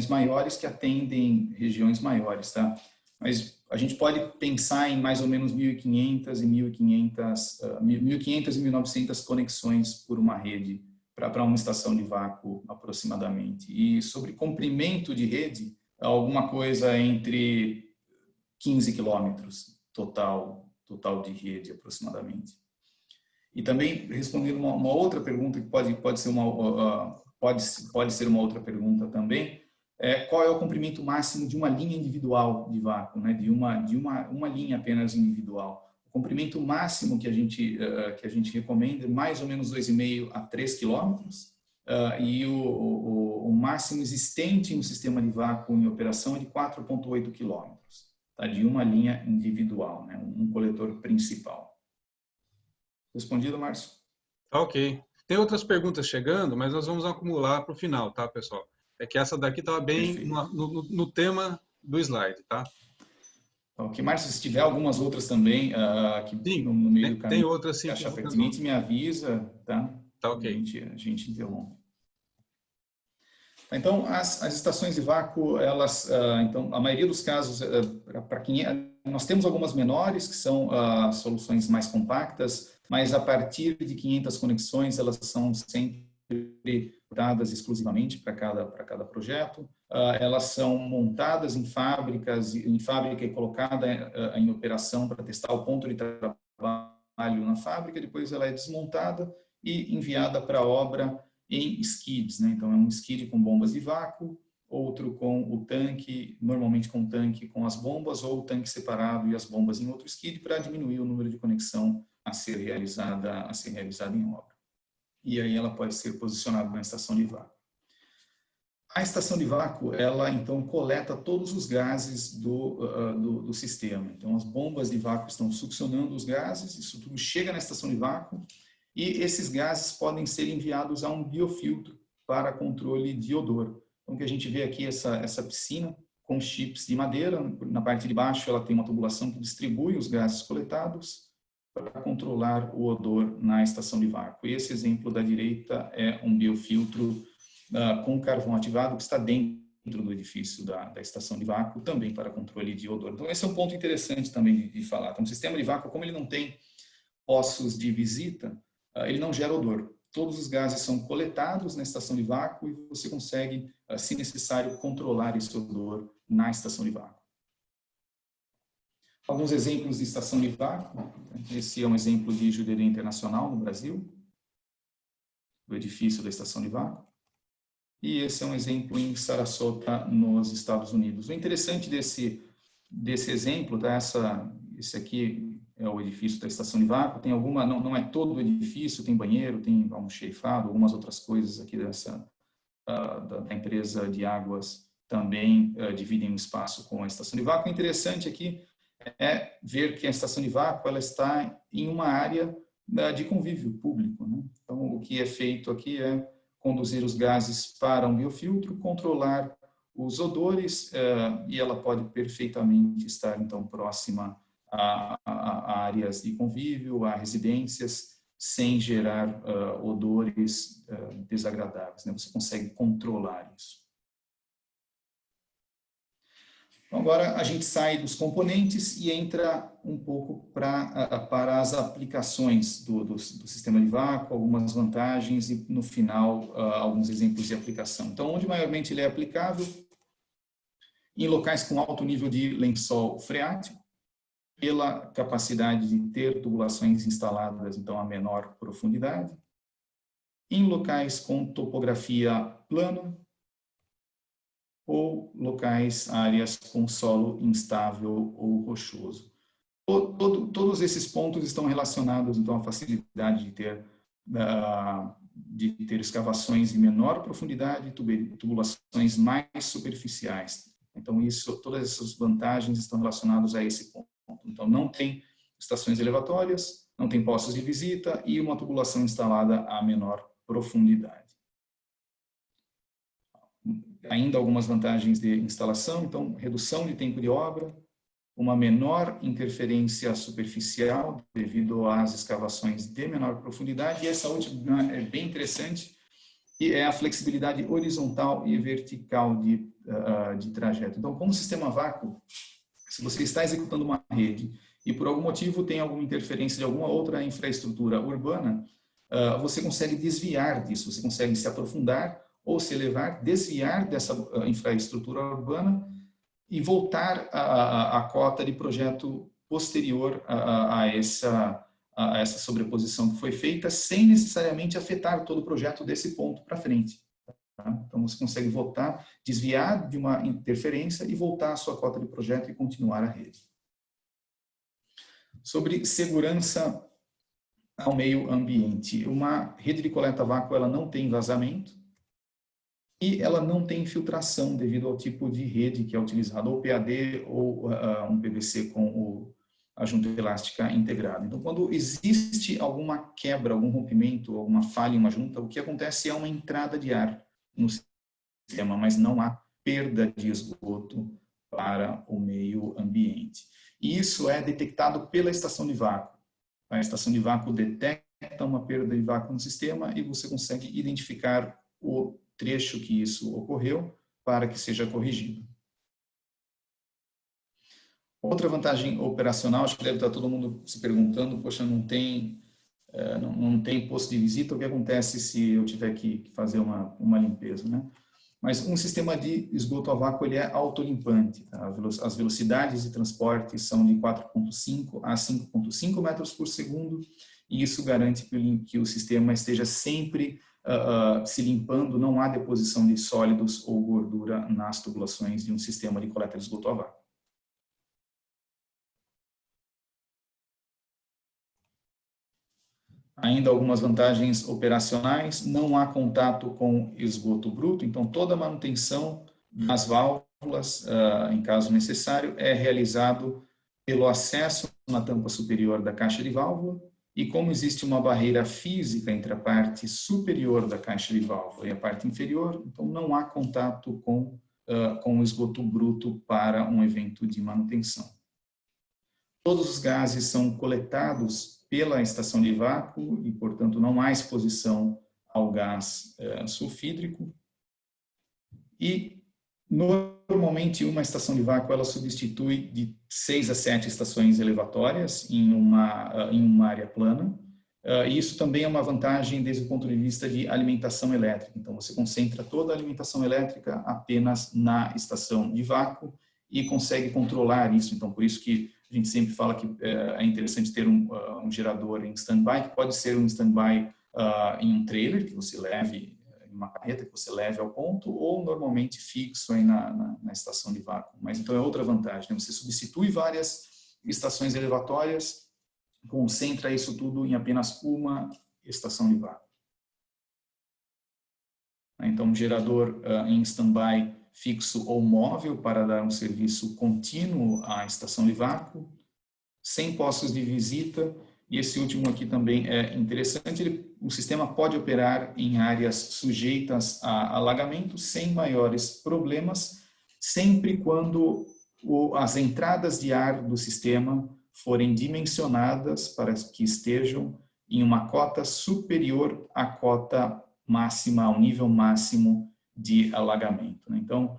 maiores que atendem regiões maiores, tá? Mas a gente pode pensar em mais ou menos 1.500 e 1.900 conexões por uma rede para uma estação de vácuo aproximadamente. E sobre comprimento de rede, alguma coisa entre 15 quilômetros total de rede aproximadamente. E também respondendo uma outra pergunta que pode ser uma outra pergunta também, qual é o comprimento máximo de uma linha individual de vácuo, né? De uma linha apenas individual. O comprimento máximo que a gente recomenda é mais ou menos 2,5 a 3 quilômetros, e o máximo existente em um sistema de vácuo em operação é de 4,8 quilômetros, tá? De uma linha individual, né? Um coletor principal. Respondido, Márcio? Ok. Tem outras perguntas chegando, mas nós vamos acumular para o final, tá, pessoal? É que essa daqui estava bem no tema do slide, tá? Ok, Márcio, se tiver algumas outras também que Sim, no meio do tem caminho outras sim que eu achar vou pertinente, me avisa, tá? Tá A ok. gente interrompe. Então, as estações de vácuo, elas, então, a maioria dos casos, para quem nós temos algumas menores, que são soluções mais compactas, mas a partir de 500 conexões, elas são sempre dadas exclusivamente para cada projeto. Elas são montadas em fábrica e colocada em operação para testar o ponto de trabalho na fábrica, depois ela é desmontada e enviada para a obra em skids, né? Então é um skid com bombas de vácuo, outro com o tanque, normalmente com o tanque com as bombas, ou o tanque separado e as bombas em outro skid, para diminuir o número de conexão a ser realizada em obra. E aí ela pode ser posicionada na estação de vácuo. A estação de vácuo, ela então coleta todos os gases do sistema. Então as bombas de vácuo estão succionando os gases, isso tudo chega na estação de vácuo, e esses gases podem ser enviados a um biofiltro para controle de odor. Então, o que a gente vê aqui, essa piscina com chips de madeira, na parte de baixo ela tem uma tubulação que distribui os gases coletados para controlar o odor na estação de vácuo. Esse exemplo da direita é um biofiltro com carvão ativado que está dentro do edifício da estação de vácuo, também para controle de odor. Então, esse é um ponto interessante também de falar. Então, o sistema de vácuo, como ele não tem ossos de visita, ele não gera odor. Todos os gases são coletados na estação de vácuo e você consegue, se necessário, controlar esse odor na estação de vácuo. Alguns exemplos de estação de vácuo. Esse é um exemplo de Jurerê Internacional, no Brasil, do edifício da estação de vácuo. E esse é um exemplo em Sarasota, nos Estados Unidos. O interessante desse exemplo, tá? Esse aqui é o edifício da estação de vácuo, tem não é todo o edifício, tem banheiro, tem almoxerifado, algumas outras coisas aqui da empresa de águas também dividem o espaço com a estação de vácuo. O interessante aqui é ver que a estação de vácuo ela está em uma área de convívio público, né? Então, o que é feito aqui é conduzir os gases para um biofiltro, controlar os odores, e ela pode perfeitamente estar, então, próxima a áreas de convívio, a residências, sem gerar odores desagradáveis, né? Você consegue controlar isso. Então, agora a gente sai dos componentes e entra um pouco para as aplicações do sistema de vácuo, algumas vantagens e, no final, alguns exemplos de aplicação. Então, onde maiormente ele é aplicável? Em locais com alto nível de lençol freático, pela capacidade de ter tubulações instaladas, então, a menor profundidade. Em locais com topografia plana, ou locais, áreas com solo instável ou rochoso. Todos esses pontos estão relacionados, então, à facilidade de ter escavações de menor profundidade e tubulações mais superficiais. Então, todas essas vantagens estão relacionadas a esse ponto. Então, não tem estações elevatórias, não tem postos de visita e uma tubulação instalada a menor profundidade. Ainda algumas vantagens de instalação, então, redução de tempo de obra, uma menor interferência superficial devido às escavações de menor profundidade, e essa última é bem interessante, e é a flexibilidade horizontal e vertical de trajeto. Então, como sistema vácuo, se você está executando uma rede e por algum motivo tem alguma interferência de alguma outra infraestrutura urbana, você consegue desviar disso, você consegue se aprofundar ou se elevar, desviar dessa infraestrutura urbana e voltar à cota de projeto posterior a essa sobreposição que foi feita, sem necessariamente afetar todo o projeto desse ponto para frente. Tá? Então, você consegue voltar, desviar de uma interferência e voltar à sua cota de projeto e continuar a rede. Sobre segurança ao meio ambiente. Uma rede de coleta a vácuo, ela não tem vazamento, e ela não tem infiltração devido ao tipo de rede que é utilizado, ou PAD ou um PVC com a junta elástica integrada. Então, quando existe alguma quebra, algum rompimento, alguma falha em uma junta, o que acontece é uma entrada de ar no sistema, mas não há perda de esgoto para o meio ambiente. E isso é detectado pela estação de vácuo. A estação de vácuo detecta uma perda de vácuo no sistema e você consegue identificar o trecho que isso ocorreu para que seja corrigido. Outra vantagem operacional, acho que deve estar todo mundo se perguntando, poxa, não tem posto de visita, o que acontece se eu tiver que fazer uma limpeza, né? Mas um sistema de esgoto a vácuo, ele é autolimpante. Tá? As velocidades de transporte são de 4,5 a 5,5 metros por segundo, e isso garante que o sistema esteja sempre se limpando, não há deposição de sólidos ou gordura nas tubulações de um sistema de coleta de esgoto a vácuo. Ainda algumas vantagens operacionais, não há contato com esgoto bruto, então toda a manutenção das válvulas, em caso necessário, é realizado pelo acesso na tampa superior da caixa de válvula, e como existe uma barreira física entre a parte superior da caixa de válvula e a parte inferior, então não há contato com o esgoto bruto para um evento de manutenção. Todos os gases são coletados pela estação de vácuo e, portanto, não há exposição ao gás sulfídrico. E, normalmente, uma estação de vácuo ela substitui de 6 a 7 estações elevatórias em uma área plana. E isso também é uma vantagem desde o ponto de vista de alimentação elétrica. Então, você concentra toda a alimentação elétrica apenas na estação de vácuo e consegue controlar isso. Então, por isso que a gente sempre fala que é interessante ter um gerador em stand-by, que pode ser um stand-by em um trailer, que você leve, em uma carreta que você leve ao ponto, ou normalmente fixo aí na estação de vácuo. Mas então é outra vantagem, né? Você substitui várias estações elevatórias, concentra isso tudo em apenas uma estação de vácuo. Então, um gerador em stand-by fixo ou móvel para dar um serviço contínuo à estação de vácuo, sem postos de visita, e esse último aqui também é interessante, o sistema pode operar em áreas sujeitas a alagamento sem maiores problemas, sempre quando as entradas de ar do sistema forem dimensionadas para que estejam em uma cota superior à cota máxima, ao nível máximo de alagamento. Então,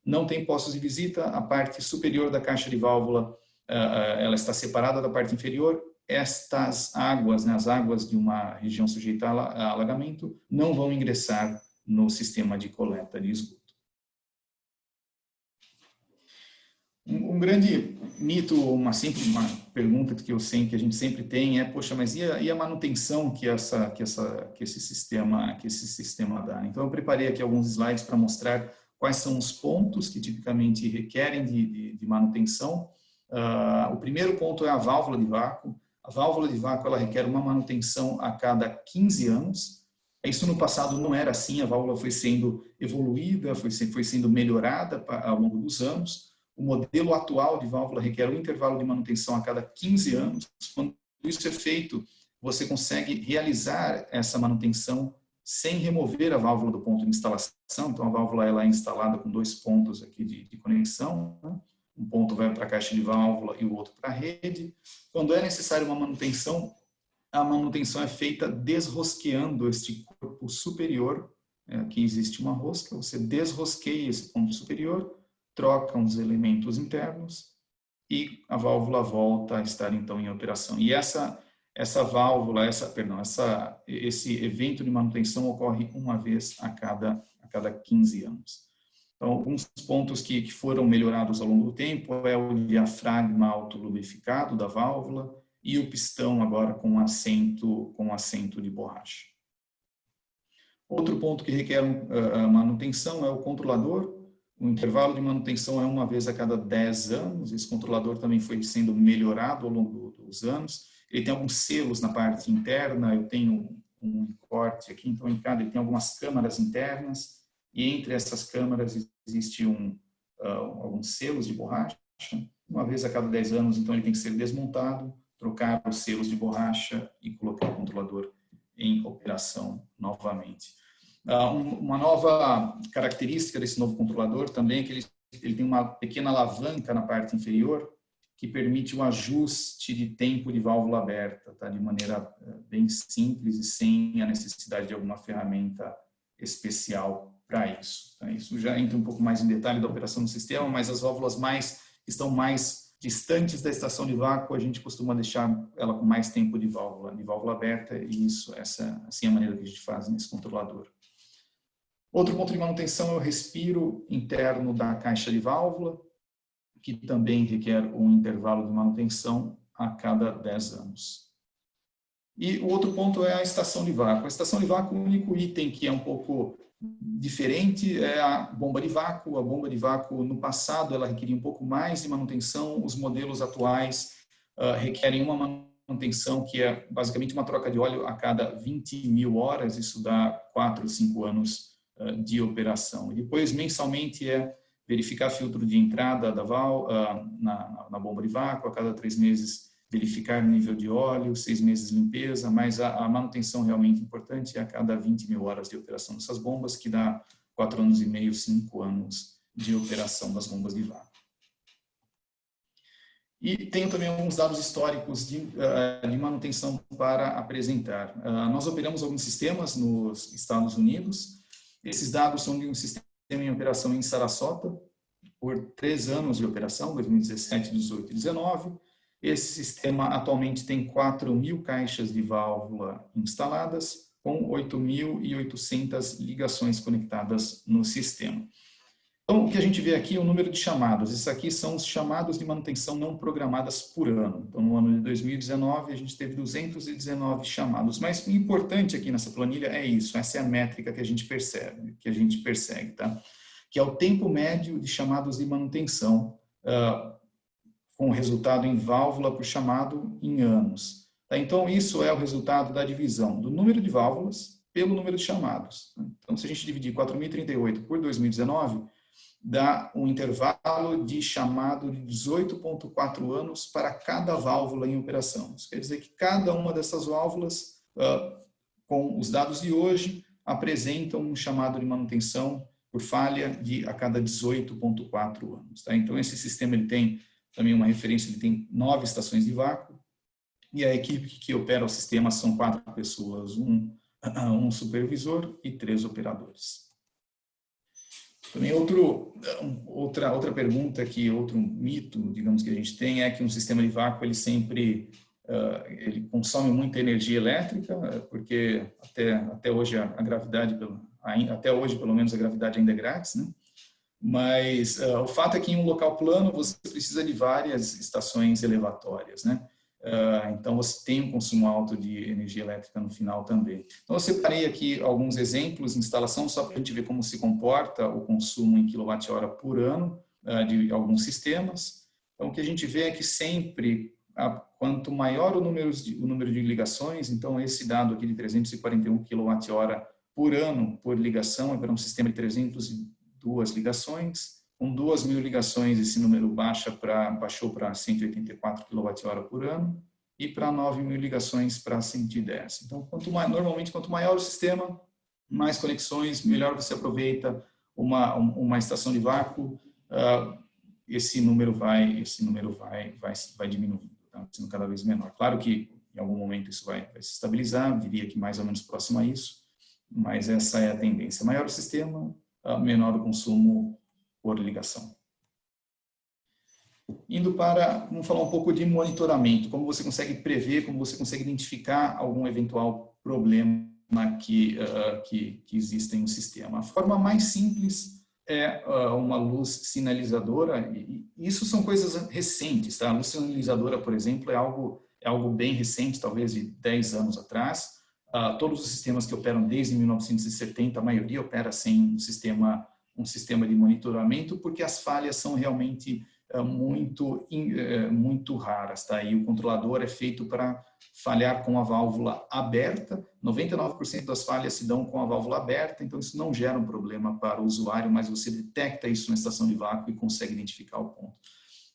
não tem postos de visita, a parte superior da caixa de válvula ela está separada da parte inferior. Estas águas, né, as águas de uma região sujeita a alagamento, não vão ingressar no sistema de coleta de esgoto. Um grande mito, uma pergunta que a gente sempre tem é, poxa, mas e a manutenção que esse sistema dá? Então, eu preparei aqui alguns slides para mostrar quais são os pontos que tipicamente requerem de manutenção. O primeiro ponto é a válvula de vácuo. A válvula de vácuo ela requer uma manutenção a cada 15 anos. Isso no passado não era assim, a válvula foi sendo evoluída, foi sendo melhorada ao longo dos anos. O modelo atual de válvula requer um intervalo de manutenção a cada 15 anos. Quando isso é feito, você consegue realizar essa manutenção sem remover a válvula do ponto de instalação. Então, a válvula ela é instalada com 2 pontos aqui de conexão, né? Um ponto vai para a caixa de válvula e o outro para a rede. Quando é necessário uma manutenção, a manutenção é feita desrosqueando este corpo superior. Aqui existe uma rosca, você desrosqueia esse ponto superior, troca os elementos internos e a válvula volta a estar então em operação. E essa válvula, esse evento de manutenção ocorre uma vez a cada 15 anos. Então, alguns pontos que foram melhorados ao longo do tempo é o diafragma autolubrificado da válvula e o pistão agora com assento de borracha. Outro ponto que requer manutenção é o controlador. O intervalo de manutenção é uma vez a cada 10 anos. Esse controlador também foi sendo melhorado ao longo dos anos. Ele tem alguns selos na parte interna, eu tenho um corte aqui, então ele tem algumas câmaras internas, e entre essas câmaras existe alguns selos de borracha. Uma vez a cada 10 anos, então ele tem que ser desmontado, trocar os selos de borracha e colocar o controlador em operação novamente. Uma nova característica desse novo controlador também é que ele tem uma pequena alavanca na parte inferior que permite o ajuste de tempo de válvula aberta, tá? De maneira bem simples e sem a necessidade de alguma ferramenta especial para isso. Tá? Isso já entra um pouco mais em detalhe da operação do sistema, mas as válvulas que estão mais distantes da estação de vácuo, a gente costuma deixar ela com mais tempo de válvula aberta, e essa assim é a maneira que a gente faz nesse controlador. Outro ponto de manutenção é o respiro interno da caixa de válvula, que também requer um intervalo de manutenção a cada 10 anos. E o outro ponto é a estação de vácuo. A estação de vácuo, o único item que é um pouco diferente é a bomba de vácuo. A bomba de vácuo, no passado, ela requeria um pouco mais de manutenção. Os modelos atuais requerem uma manutenção que é basicamente uma troca de óleo a cada 20.000 horas. Isso dá 4 ou 5 anos de operação. E depois, mensalmente, verificar filtro de entrada na bomba de vácuo, a cada 3 meses verificar nível de óleo, 6 meses limpeza, mas a manutenção realmente importante é a cada 20.000 horas de operação dessas bombas, que dá 4 anos e meio, 5 anos de operação das bombas de vácuo. E tenho também alguns dados históricos de manutenção para apresentar. Nós operamos alguns sistemas nos Estados Unidos. Esses dados são de um sistema em operação em Sarasota, por 3 anos de operação, 2017, 18 e 19. Esse sistema atualmente tem 4.000 caixas de válvula instaladas, com 8.800 ligações conectadas no sistema. Então, o que a gente vê aqui é o número de chamados. Esses aqui são os chamados de manutenção não programadas por ano. Então, no ano de 2019, a gente teve 219 chamados. Mas o importante aqui nessa planilha é isso, essa é a métrica que a gente persegue, tá? Que é o tempo médio de chamados de manutenção, com resultado em válvula por chamado em anos. Tá? Então, isso é o resultado da divisão do número de válvulas pelo número de chamados. Então, se a gente dividir 4.038 por 2019, dá um intervalo de chamado de 18,4 anos para cada válvula em operação. Isso quer dizer que cada uma dessas válvulas, com os dados de hoje, apresentam um chamado de manutenção por falha a cada 18,4 anos. Tá? Então, esse sistema ele tem também uma referência, ele tem 9 estações de vácuo, e a equipe que opera o sistema são 4 pessoas, um supervisor e 3 operadores. Também outra pergunta, outro mito, digamos, que a gente tem é que um sistema de vácuo ele sempre ele consome muita energia elétrica, porque até hoje a gravidade, até hoje pelo menos a gravidade ainda é grátis, né? Mas o fato é que em um local plano você precisa de várias estações elevatórias, né? Então você tem um consumo alto de energia elétrica no final também. Então eu separei aqui alguns exemplos de instalação só para a gente ver como se comporta o consumo em quilowatt-hora por ano de alguns sistemas. Então, o que a gente vê é que sempre, quanto maior o número de ligações, então esse dado aqui de 341 kWh por ano por ligação, é para um sistema de 302 ligações. Com 2.000 ligações, esse número baixou para 184 kWh por ano, e para 9.000 ligações para 110. Então, normalmente, quanto maior o sistema, mais conexões, melhor você aproveita uma estação de vácuo, esse número vai diminuindo, tá? Sendo cada vez menor. Claro que em algum momento isso vai se estabilizar, diria que mais ou menos próximo a isso, mas essa é a tendência. Maior o sistema, menor o consumo por ligação. Vamos falar um pouco de monitoramento, como você consegue prever, como você consegue identificar algum eventual problema que exista em um sistema. A forma mais simples é uma luz sinalizadora, e isso são coisas recentes, tá? A luz sinalizadora, por exemplo, é algo bem recente, talvez de 10 anos atrás. Todos os sistemas que operam desde 1970, a maioria opera sem um sistema de monitoramento, porque as falhas são realmente muito raras, tá? E o controlador é feito para falhar com a válvula aberta. 99% das falhas se dão com a válvula aberta, então isso não gera um problema para o usuário, mas você detecta isso na estação de vácuo e consegue identificar o ponto.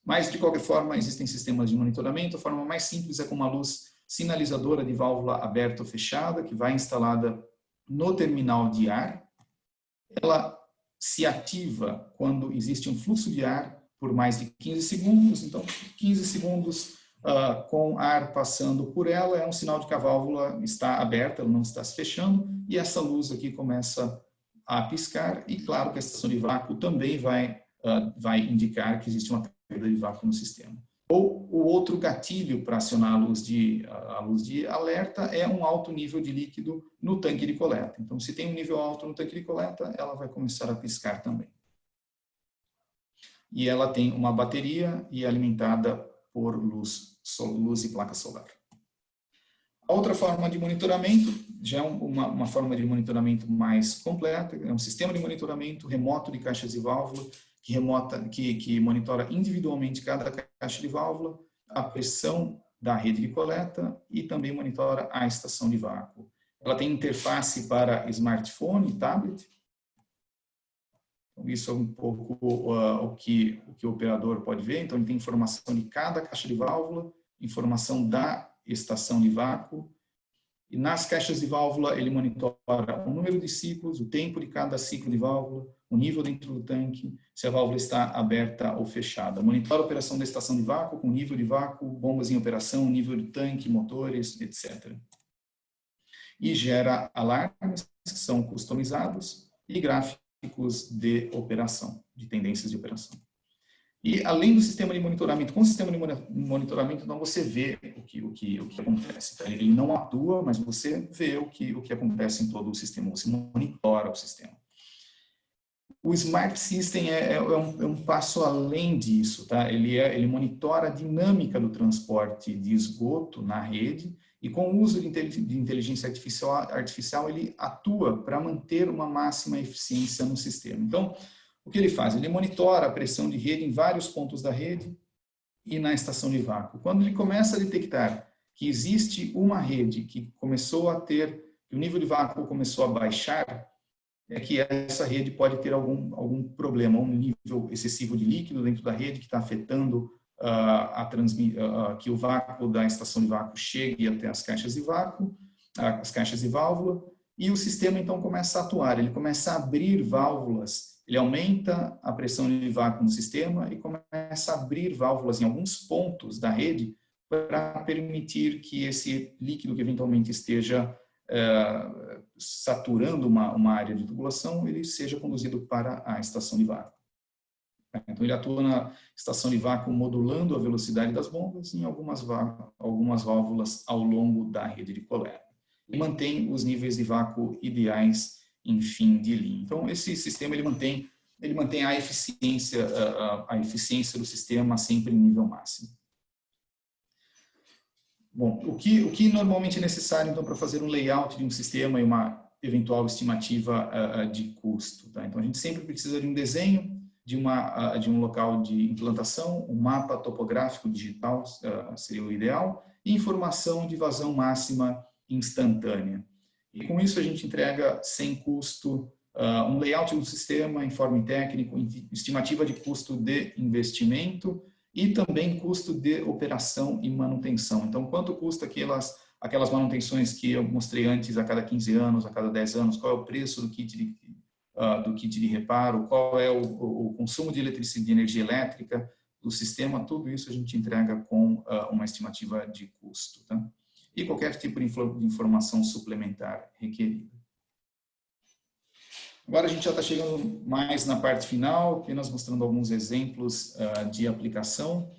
Mas, de qualquer forma, existem sistemas de monitoramento. A forma mais simples é com uma luz sinalizadora de válvula aberta ou fechada, que vai instalada no terminal de ar. Ela se ativa quando existe um fluxo de ar por mais de 15 segundos, então 15 segundos com ar passando por ela é um sinal de que a válvula está aberta, ela não está se fechando, e essa luz aqui começa a piscar, e claro que a estação de vácuo também vai indicar que existe uma perda de vácuo no sistema. Ou o outro gatilho para acionar a luz de alerta é um alto nível de líquido no tanque de coleta. Então, se tem um nível alto no tanque de coleta, ela vai começar a piscar também. E ela tem uma bateria e é alimentada por luz e placa solar. A outra forma de monitoramento já é uma forma de monitoramento mais completa, é um sistema de monitoramento remoto de caixas de válvula que monitora individualmente cada caixa de válvula, a pressão da rede de coleta e também monitora a estação de vácuo. Ela tem interface para smartphone e tablet. Então, isso é um pouco o que o operador pode ver. Então, ele tem informação de cada caixa de válvula, informação da estação de vácuo. E nas caixas de válvula, ele monitora o número de ciclos, o tempo de cada ciclo de válvula, o nível dentro do tanque, se a válvula está aberta ou fechada. Monitora a operação da estação de vácuo, com nível de vácuo, bombas em operação, nível de tanque, motores, etc. E gera alarmes que são customizados e gráficos de operação, de tendências de operação. E além do sistema de monitoramento, com o sistema de monitoramento, então você vê o que acontece. Tá? Ele não atua, mas você vê o que acontece em todo o sistema, você monitora o sistema. O Smart System é um passo além disso. Tá? Ele monitora a dinâmica do transporte de esgoto na rede e com o uso de inteligência artificial ele atua para manter uma máxima eficiência no sistema. Então, o que ele faz? Ele monitora a pressão de rede em vários pontos da rede e na estação de vácuo. Quando ele começa a detectar que existe uma rede que o nível de vácuo começou a baixar, é que essa rede pode ter algum problema, um nível excessivo de líquido dentro da rede que está afetando que o vácuo da estação de vácuo chegue até as caixas de vácuo, as caixas de válvula, e o sistema então começa a atuar, ele começa a abrir válvulas, ele aumenta a pressão de vácuo no sistema e começa a abrir válvulas em alguns pontos da rede para permitir que esse líquido que eventualmente esteja saturando uma área de tubulação, ele seja conduzido para a estação de vácuo. Então, ele atua na estação de vácuo modulando a velocidade das bombas em algumas válvulas ao longo da rede de coleta. E mantém os níveis de vácuo ideais em fim de linha. Então, esse sistema ele mantém a eficiência do sistema sempre em nível máximo. Bom, o que normalmente é necessário então para fazer um layout de um sistema e uma eventual estimativa de custo? Tá? Então, a gente sempre precisa de um desenho de um local de implantação, um mapa topográfico digital seria o ideal, e informação de vazão máxima instantânea. E com isso a gente entrega sem custo um layout do sistema, informe técnico, estimativa de custo de investimento e também custo de operação e manutenção. Então, quanto custa aquelas manutenções que eu mostrei antes a cada 15 anos, a cada 10 anos, qual é o preço do kit de reparo, qual é o consumo de eletricidade, de energia elétrica do sistema, tudo isso a gente entrega com uma estimativa de custo, tá? E qualquer tipo de informação suplementar requerida. Agora a gente já está chegando mais na parte final, apenas mostrando alguns exemplos de aplicação.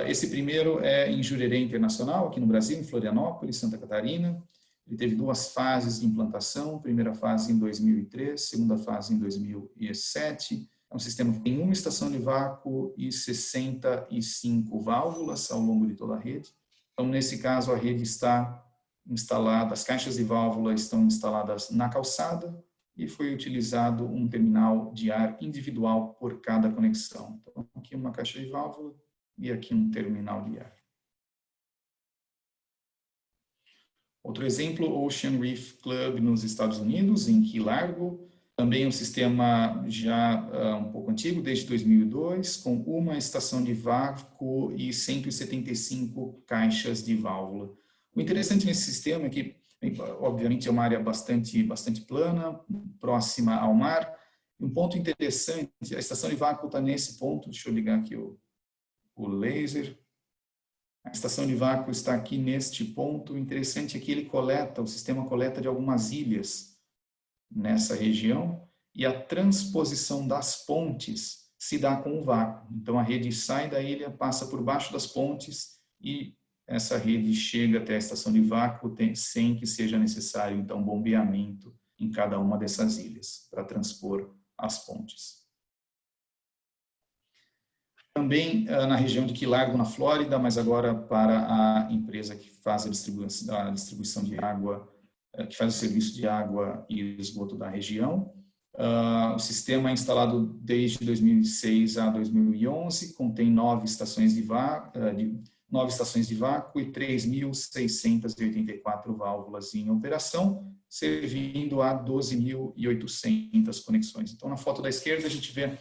Esse primeiro é em Jurerê Internacional, aqui no Brasil, em Florianópolis, Santa Catarina. Ele teve 2 fases de implantação, primeira fase em 2003, segunda fase em 2007. É um sistema que tem uma estação de vácuo e 65 válvulas ao longo de toda a rede. Então, nesse caso, a rede está instalada, as caixas de válvula estão instaladas na calçada e foi utilizado um terminal de ar individual por cada conexão. Então, aqui uma caixa de válvula e aqui um terminal de ar. Outro exemplo, Ocean Reef Club nos Estados Unidos, em Key Largo. Também um sistema já um pouco antigo, desde 2002, com uma estação de vácuo e 175 caixas de válvula. O interessante nesse sistema é que, obviamente, é uma área bastante plana, próxima ao mar. Um ponto interessante, a estação de vácuo está nesse ponto, deixa eu ligar aqui o laser. A estação de vácuo está aqui neste ponto. O interessante é que o sistema coleta de algumas ilhas nessa região e a transposição das pontes se dá com o vácuo. Então a rede sai da ilha, passa por baixo das pontes e essa rede chega até a estação de vácuo sem que seja necessário então bombeamento em cada uma dessas ilhas para transpor as pontes. Também na região de Key Largo, na Flórida, mas agora para a empresa que faz a distribuição de água, que faz o serviço de água e esgoto da região. O sistema é instalado desde 2006 a 2011, contém 9 estações de vácuo e 3.684 válvulas em operação, servindo a 12.800 conexões. Então, na foto da esquerda, a gente vê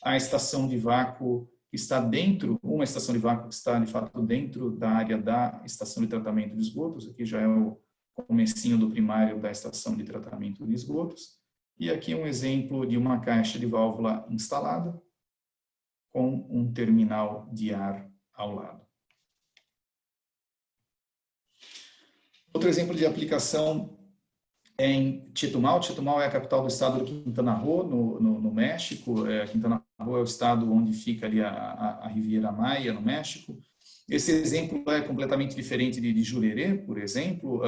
a estação de vácuo que está dentro, uma estação de vácuo que está, de fato, dentro da área da estação de tratamento de esgotos. Aqui já é o comecinho do primário da estação de tratamento de esgotos. E aqui um exemplo de uma caixa de válvula instalada com um terminal de ar ao lado. Outro exemplo de aplicação é em Chetumal. Chetumal é a capital do estado do Quintana Roo, no México. Quintana Roo é o estado onde fica ali a Riviera Maya, no México. Esse exemplo é completamente diferente de Jurerê, por exemplo,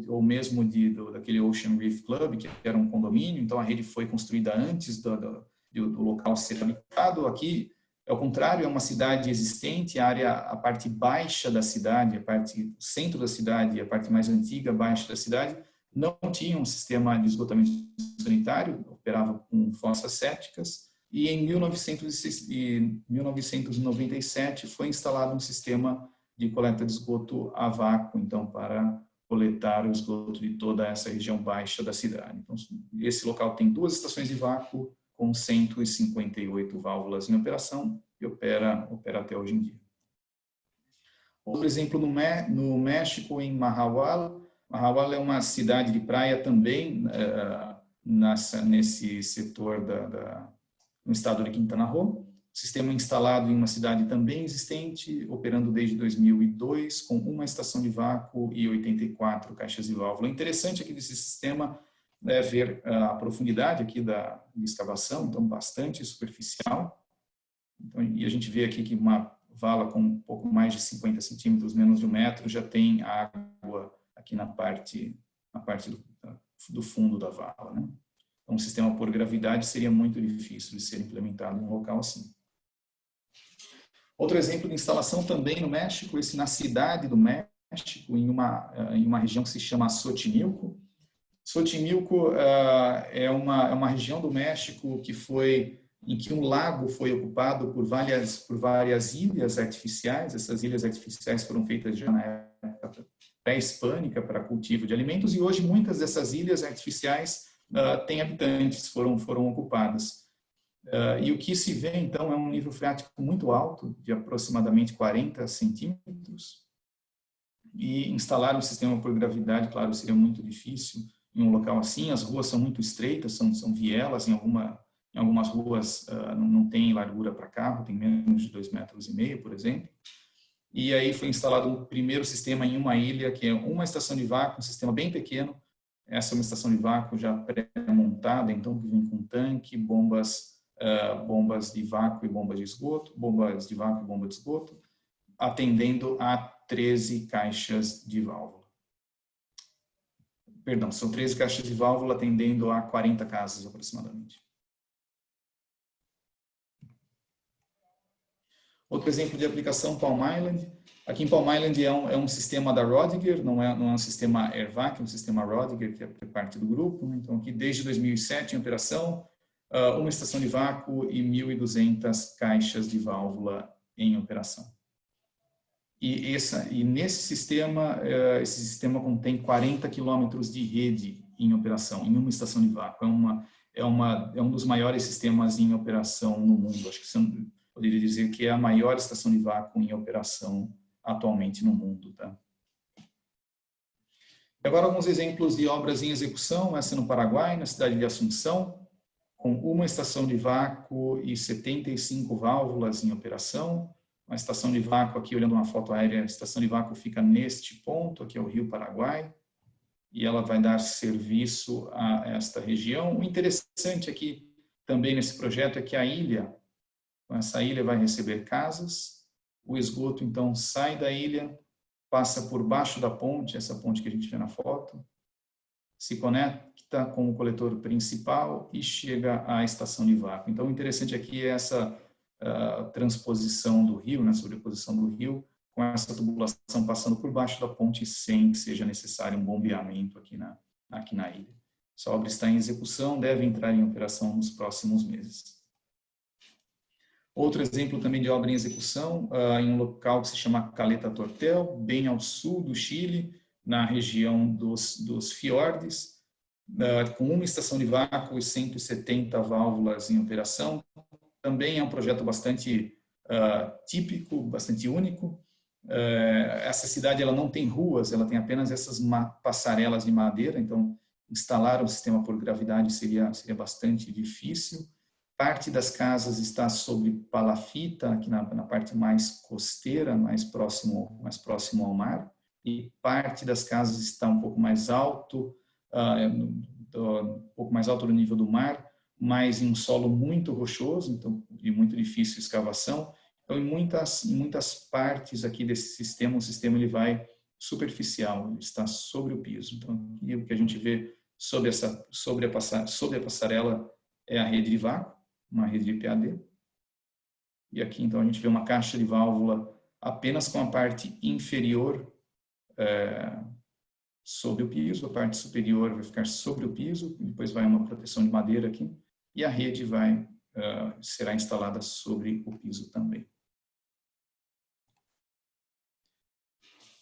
ou mesmo daquele Ocean Reef Club, que era um condomínio. Então, a rede foi construída antes do local ser habitado. Aqui, é o contrário, é uma cidade existente, a parte baixa da cidade, o centro da cidade, a parte mais antiga, baixa da cidade, não tinha um sistema de esgotamento sanitário, operava com fossas sépticas. E em 1997 foi instalado um sistema de coleta de esgoto a vácuo, então, para coletar o esgoto de toda essa região baixa da cidade. Então, esse local tem 2 estações de vácuo com 158 válvulas em operação e opera até hoje em dia. Outro exemplo no México, em Mahahual. Mahahual é uma cidade de praia também nesse setor no estado de Quintana Roo. Sistema instalado em uma cidade também existente, operando desde 2002, com uma estação de vácuo e 84 caixas de válvula. O interessante aqui desse sistema é ver a profundidade aqui de escavação, então bastante superficial. Então, e a gente vê aqui que uma vala com um pouco mais de 50 centímetros, menos de 1 metro, já tem água aqui na parte do fundo da vala, né? Então, um sistema por gravidade seria muito difícil de ser implementado em um local assim. Outro exemplo de instalação também no México, esse na cidade do México, em uma região que se chama Xochimilco. Xochimilco é uma região do México que foi em que um lago foi ocupado por várias ilhas artificiais. Essas ilhas artificiais foram feitas já na época pré-hispânica para cultivo de alimentos, e hoje muitas dessas ilhas artificiais têm habitantes, foram ocupadas. E o que se vê, então, é um nível freático muito alto, de aproximadamente 40 centímetros, e instalar um sistema por gravidade, claro, seria muito difícil em um local assim. As ruas são muito estreitas, são vielas, em algumas ruas não tem largura para carro, tem menos de 2,5 metros, por exemplo. E aí foi instalado um primeiro sistema em uma ilha, que é uma estação de vácuo, um sistema bem pequeno. Essa é uma estação de vácuo já pré-montada, então, que vem com tanque, bombas de vácuo e bombas de esgoto, bombas de vácuo e bomba de esgoto, atendendo a 13 caixas de válvula. Perdão, são 13 caixas de válvula atendendo a 40 casas aproximadamente. Outro exemplo de aplicação, Palm Island. Aqui em Palm Island é um sistema da Rodiger, não é um sistema Airvac, é um sistema Rodiger, que é parte do grupo. Então, aqui desde 2007 em operação, uma estação de vácuo e 1.200 caixas de válvula em operação. E nesse sistema, esse sistema contém 40 quilômetros de rede em operação, em uma estação de vácuo. É um dos maiores sistemas em operação no mundo. Acho que poderia dizer que é a maior estação de vácuo em operação atualmente no mundo. Tá? Agora, alguns exemplos de obras em execução. Essa no Paraguai, na cidade de Assunção, com uma estação de vácuo e 75 válvulas em operação. Uma estação de vácuo, aqui olhando uma foto aérea, a estação de vácuo fica neste ponto, aqui é o Rio Paraguai, e ela vai dar serviço a esta região. O interessante aqui também nesse projeto é que a ilha, essa ilha vai receber casas, o esgoto então sai da ilha, passa por baixo da ponte, essa ponte que a gente vê na foto, se conecta com o coletor principal e chega à estação de vácuo. Então o interessante aqui é essa transposição do rio, né, sobreposição do rio, com essa tubulação passando por baixo da ponte sem que seja necessário um bombeamento aqui na ilha. Essa obra está em execução, deve entrar em operação nos próximos meses. Outro exemplo também de obra em execução, em um local que se chama Caleta Tortel, bem ao sul do Chile, na região dos fiordes, com uma estação de vácuo e 170 válvulas em operação. Também é um projeto bastante típico, bastante único. Essa cidade ela não tem ruas, ela tem apenas essas passarelas de madeira, então instalar um sistema por gravidade seria bastante difícil. Parte das casas está sobre palafita, aqui na parte mais costeira, mais próximo ao mar, e parte das casas está um pouco mais alto, do nível do mar, mas em um solo muito rochoso, então de muito difícil escavação. Então, em muitas partes aqui desse sistema, o sistema ele vai superficial, ele está sobre o piso. Então, aqui o que a gente vê sobre a passarela é a rede de vácuo, uma rede de PAD. E aqui, então, a gente vê uma caixa de válvula apenas com a parte inferior sobre o piso, a parte superior vai ficar sobre o piso, depois vai uma proteção de madeira aqui, e a rede será instalada sobre o piso também.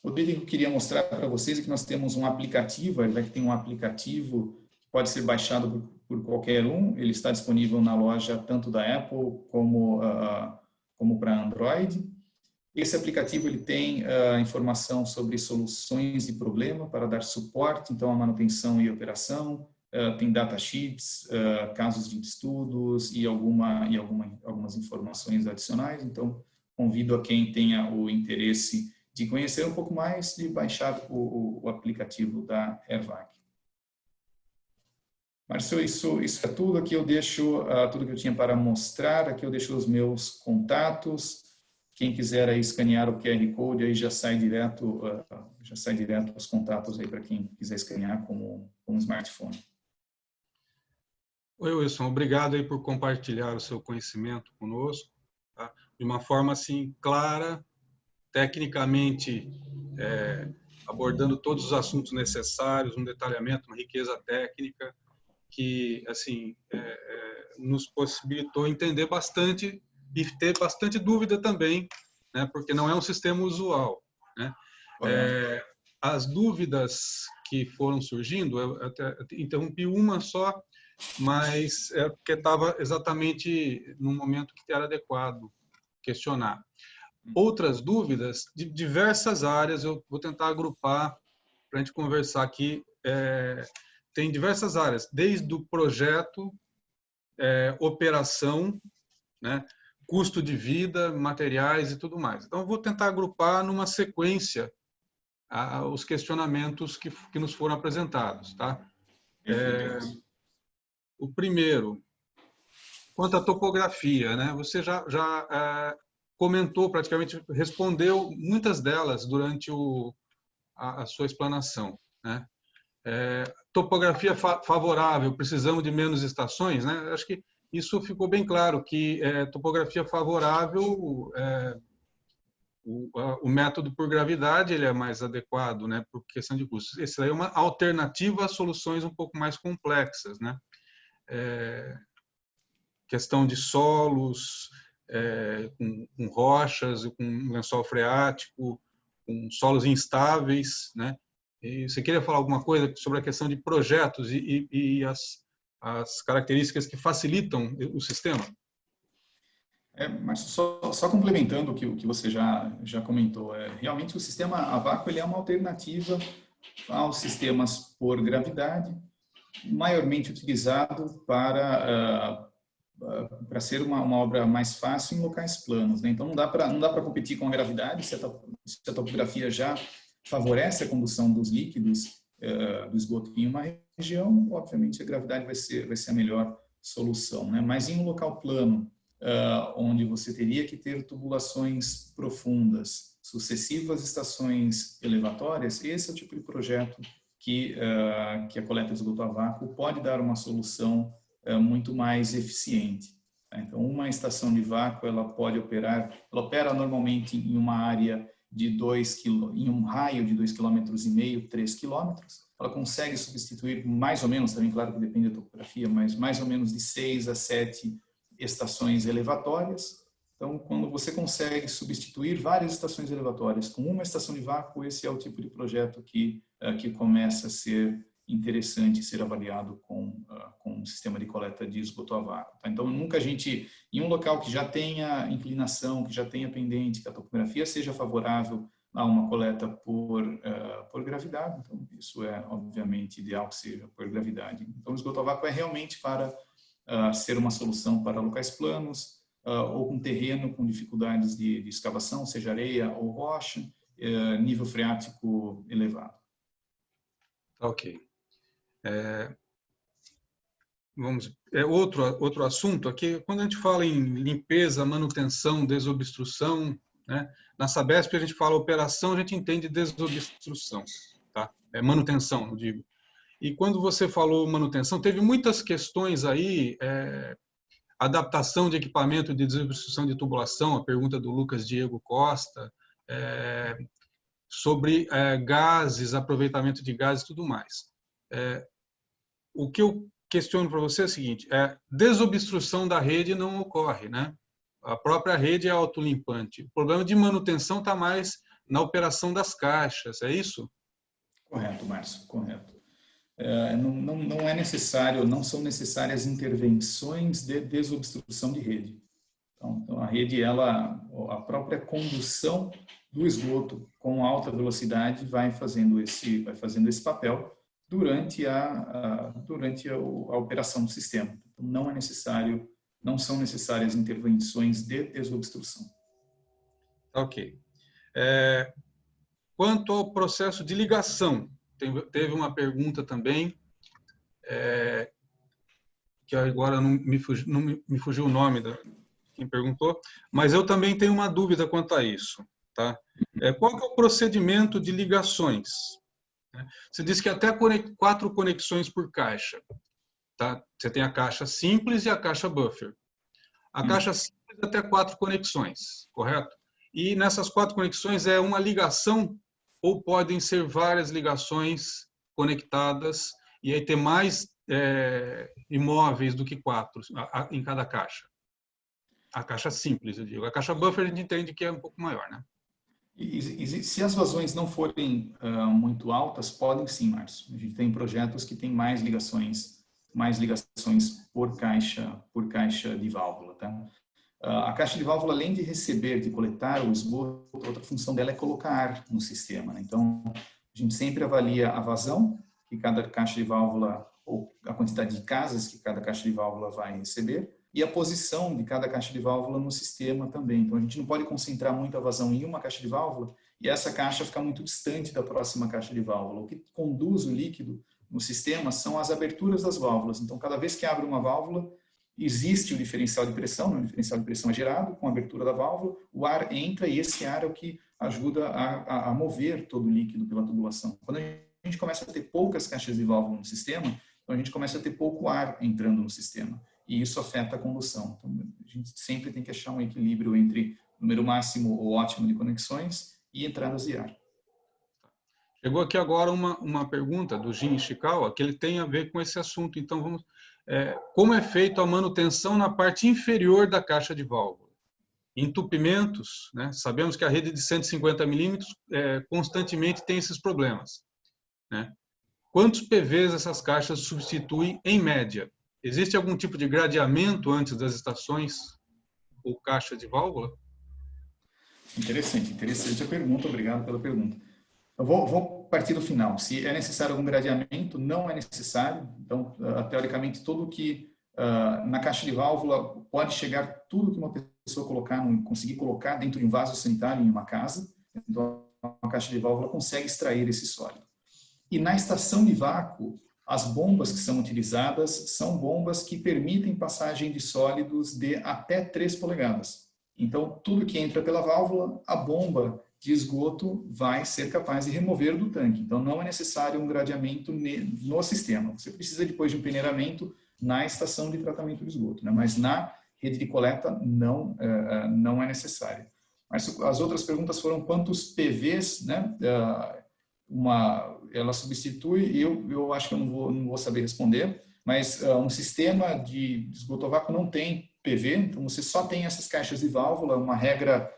O vídeo que eu queria mostrar para vocês é que nós temos um aplicativo, a Airvac tem um aplicativo que pode ser baixado por qualquer um, ele está disponível na loja tanto da Apple como para Android. Esse aplicativo ele tem informação sobre soluções de problema para dar suporte, então, à manutenção e operação, tem datasheets, casos de estudos e algumas informações adicionais. Então, convido a quem tenha o interesse de conhecer um pouco mais, de baixar o aplicativo da Airvac. Márcio, isso é tudo. Aqui eu deixo tudo que eu tinha para mostrar. Aqui eu deixo os meus contatos. Quem quiser aí escanear o QR Code, aí já sai direto os contatos aí para quem quiser escanear com um smartphone. Oi, Wilson, obrigado aí por compartilhar o seu conhecimento conosco, tá? De uma forma assim clara, tecnicamente abordando todos os assuntos necessários, um detalhamento, uma riqueza técnica que assim, nos possibilitou entender bastante e ter bastante dúvida também, né, porque não é um sistema usual, né? As dúvidas que foram surgindo, eu até interrompi uma só, mas é porque estava exatamente no momento que era adequado questionar. Outras dúvidas de diversas áreas, eu vou tentar agrupar para a gente conversar aqui. Tem diversas áreas, desde o projeto, operação, né, custo de vida, materiais e tudo mais. Então, eu vou tentar agrupar numa sequência os questionamentos que nos foram apresentados. Tá? O primeiro, quanto à topografia, né? Você já comentou, praticamente respondeu muitas delas durante a sua explanação, né? Topografia favorável, precisamos de menos estações, né? Acho que isso ficou bem claro, que topografia favorável, o método por gravidade ele é mais adequado, né, por questão de custos. Esse aí é uma alternativa a soluções um pouco mais complexas, né? Questão de solos, com rochas, com lençol freático, com solos instáveis, né? E você queria falar alguma coisa sobre a questão de projetos e as características que facilitam o sistema? Mas só complementando o que você já comentou, realmente o sistema a vácuo ele é uma alternativa aos sistemas por gravidade, maiormente utilizado para ser uma obra mais fácil em locais planos, né? Então não dá para competir com a gravidade se a topografia já favorece a condução dos líquidos do esgoto em uma região, obviamente a gravidade vai ser a melhor solução, né? Mas em um local plano, onde você teria que ter tubulações profundas, sucessivas estações elevatórias, esse é o tipo de projeto que a coleta de esgoto a vácuo pode dar uma solução muito mais eficiente. Então, uma estação de vácuo ela opera normalmente em uma área de em um raio de 2,5 km, 3 km. Ela consegue substituir mais ou menos, também claro que depende da topografia, mas mais ou menos de 6 a 7 estações elevatórias. Então, quando você consegue substituir várias estações elevatórias com uma estação de vácuo, esse é o tipo de projeto que começa a ser interessante ser avaliado com um sistema de coleta de esgoto a vácuo. Tá? Então, nunca a gente, em um local que já tenha inclinação, que já tenha pendente, que a topografia seja favorável a uma coleta por gravidade, então isso é obviamente ideal que seja por gravidade. Então, o esgoto a vácuo é realmente para ser uma solução para locais planos ou com terreno com dificuldades de escavação, seja areia ou rocha, nível freático elevado. Ok. Outro assunto aqui, quando a gente fala em limpeza, manutenção, desobstrução, né? Na Sabesp a gente fala operação, a gente entende desobstrução, tá? Manutenção, eu digo. E quando você falou manutenção, teve muitas questões aí, adaptação de equipamento de desobstrução de tubulação, a pergunta do Lucas Diego Costa, sobre gases, aproveitamento de gases e tudo mais. O que eu questiono para você é o seguinte, desobstrução da rede não ocorre, né? A própria rede é autolimpante. O problema de manutenção está mais na operação das caixas, é isso? Correto, Márcio, correto. Não é necessário, não são necessárias intervenções de desobstrução de rede. Então a rede, a própria condução do esgoto com alta velocidade vai fazendo esse papel durante a operação do sistema. Então, não são necessárias intervenções de desobstrução. Ok. Quanto ao processo de ligação, teve uma pergunta também, que agora não me fugiu o nome da quem perguntou, mas eu também tenho uma dúvida quanto a isso. Tá? Qual que é o procedimento de ligações? Você disse que até 4 conexões por caixa. Tá? Você tem a caixa simples e a caixa buffer. A caixa simples até 4 conexões, correto? E nessas 4 conexões é uma ligação ou podem ser várias ligações conectadas e aí ter mais imóveis do que 4 em cada caixa? A caixa simples, eu digo. A caixa buffer a gente entende que é um pouco maior, né? Se as vazões não forem muito altas, podem sim, Márcio. A gente tem projetos que têm mais ligações por caixa de válvula, tá? A caixa de válvula, além de receber, de coletar o esgoto, outra função dela é colocar ar no sistema, né? Então, a gente sempre avalia a vazão que cada caixa de válvula, ou a quantidade de casas que cada caixa de válvula vai receber, e a posição de cada caixa de válvula no sistema também. Então, a gente não pode concentrar muito a vazão em uma caixa de válvula e essa caixa ficar muito distante da próxima caixa de válvula. O que conduz o líquido no sistema são as aberturas das válvulas. Então, cada vez que abre uma válvula, existe o diferencial de pressão, né? O diferencial de pressão é gerado com a abertura da válvula, o ar entra e esse ar é o que ajuda a mover todo o líquido pela tubulação. Quando a gente começa a ter poucas caixas de válvula no sistema, então a gente começa a ter pouco ar entrando no sistema e isso afeta a condução. Então, a gente sempre tem que achar um equilíbrio entre número máximo ou ótimo de conexões e entradas de ar. Chegou aqui agora uma pergunta do Jin Ishikawa, que ele tem a ver com esse assunto. Então, vamos... como é feita a manutenção na parte inferior da caixa de válvula? Entupimentos, né? Sabemos que a rede de 150 milímetros constantemente tem esses problemas, né? Quantos PVs essas caixas substituem em média? Existe algum tipo de gradeamento antes das estações ou caixa de válvula? Interessante a pergunta, obrigado pela pergunta. Eu vou partir do final. Se é necessário algum gradeamento, não é necessário. Então, teoricamente, tudo que na caixa de válvula pode chegar, tudo que uma pessoa conseguir colocar dentro de um vaso sanitário em uma casa. Então, a caixa de válvula consegue extrair esse sólido. E na estação de vácuo, as bombas que são utilizadas são bombas que permitem passagem de sólidos de até 3 polegadas. Então, tudo que entra pela válvula, a bomba de esgoto vai ser capaz de remover do tanque. Então, não é necessário um gradeamento no sistema. Você precisa depois de um peneiramento na estação de tratamento de esgoto, né? Mas na rede de coleta não é necessário. Mas as outras perguntas foram quantos PVs, né? Ela substitui, eu acho que eu não vou saber responder, mas um sistema de esgoto a vácuo não tem PV, então você só tem essas caixas de válvula, uma regra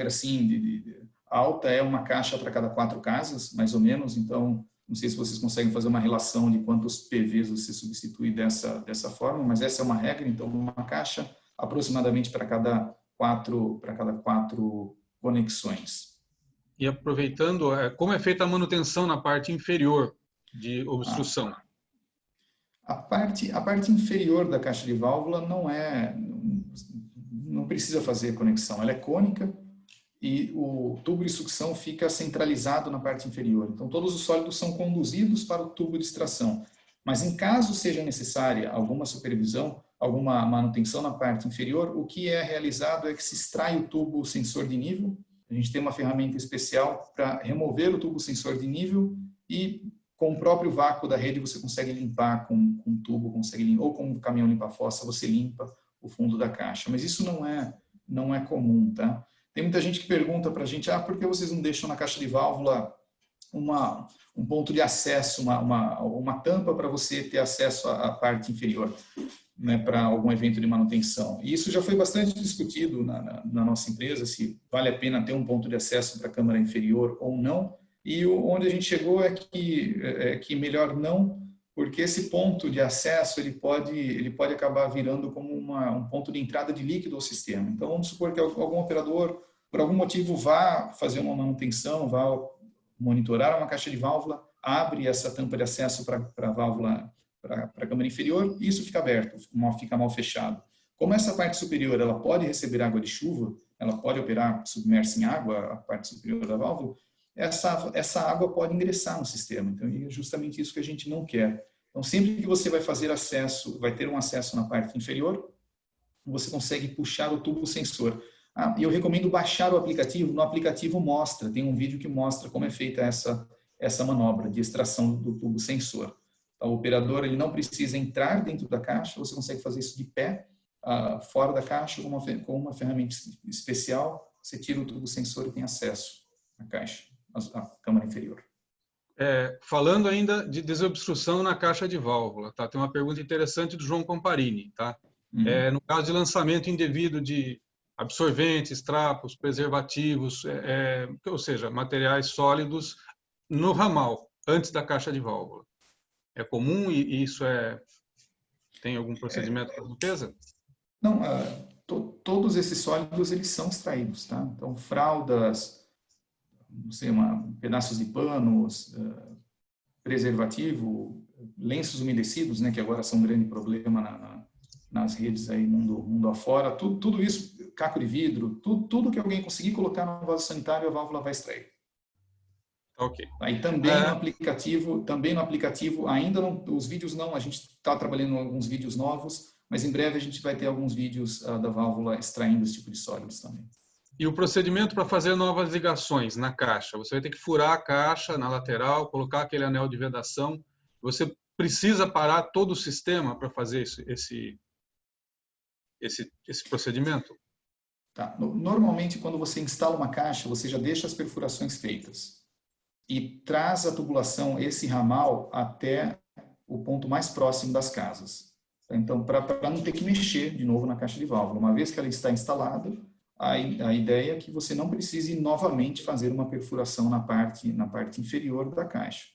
assim alta é uma caixa para cada 4 casas, mais ou menos. Então, não sei se vocês conseguem fazer uma relação de quantos PVs você substitui dessa forma, mas essa é uma regra. Então, uma caixa aproximadamente para cada 4 conexões. E aproveitando, como é feita a manutenção na parte inferior de obstrução? A parte inferior da caixa de válvula não precisa fazer conexão, ela é cônica e o tubo de sucção fica centralizado na parte inferior. Então, todos os sólidos são conduzidos para o tubo de extração. Mas, em caso seja necessária alguma supervisão, alguma manutenção na parte inferior, o que é realizado é que se extrai o tubo sensor de nível. A gente tem uma ferramenta especial para remover o tubo sensor de nível e, com o próprio vácuo da rede, você consegue limpar com um tubo, ou com um caminhão limpa-fossa, você limpa o fundo da caixa. Mas isso não é comum, tá? Tem muita gente que pergunta para a gente, por que vocês não deixam na caixa de válvula um ponto de acesso, uma tampa para você ter acesso à parte inferior, né, para algum evento de manutenção? E isso já foi bastante discutido na nossa empresa, se vale a pena ter um ponto de acesso para a câmara inferior ou não. E onde a gente chegou é que melhor não, porque esse ponto de acesso ele pode acabar virando como um ponto de entrada de líquido ao sistema. Então, vamos supor que algum operador, por algum motivo, vá fazer uma manutenção, vá monitorar uma caixa de válvula, abre essa tampa de acesso para a válvula, para a câmara inferior, e isso fica aberto, fica mal fechado. Como essa parte superior ela pode receber água de chuva, ela pode operar submersa em água, a parte superior da válvula, essa água pode ingressar no sistema. Então, é justamente isso que a gente não quer. Então, sempre que você vai fazer acesso, vai ter um acesso na parte inferior, você consegue puxar o tubo sensor. E eu recomendo baixar o aplicativo. No aplicativo tem um vídeo que mostra como é feita essa manobra de extração do tubo sensor. Então, o operador ele não precisa entrar dentro da caixa, você consegue fazer isso de pé, fora da caixa, com uma ferramenta especial. Você tira o tubo sensor e tem acesso à caixa, à câmara inferior. falando ainda de desobstrução na caixa de válvula, tá? Tem uma pergunta interessante do João Comparini, tá? No caso de lançamento indevido de absorventes, trapos, preservativos, ou seja, materiais sólidos no ramal, antes da caixa de válvula. É comum e isso tem algum procedimento para limpeza? Não, todos esses sólidos, eles são extraídos, tá? Então, fraldas, não sei, pedaços de panos, preservativo, lenços umedecidos, né, que agora são um grande problema nas redes aí mundo afora, tudo isso, caco de vidro, tudo que alguém conseguir colocar no vaso sanitário, a válvula vai extrair. Ok. Aí também no aplicativo, ainda não, os vídeos não, a gente está trabalhando em alguns vídeos novos, mas em breve a gente vai ter alguns vídeos da válvula extraindo esse tipo de sólidos também. E o procedimento para fazer novas ligações na caixa? Você vai ter que furar a caixa na lateral, colocar aquele anel de vedação. Você precisa parar todo o sistema para fazer esse procedimento? Tá. Normalmente, quando você instala uma caixa, você já deixa as perfurações feitas e traz a tubulação, esse ramal, até o ponto mais próximo das casas. Então, para não ter que mexer de novo na caixa de válvula. Uma vez que ela está instalada, a ideia é que você não precise novamente fazer uma perfuração na parte inferior da caixa.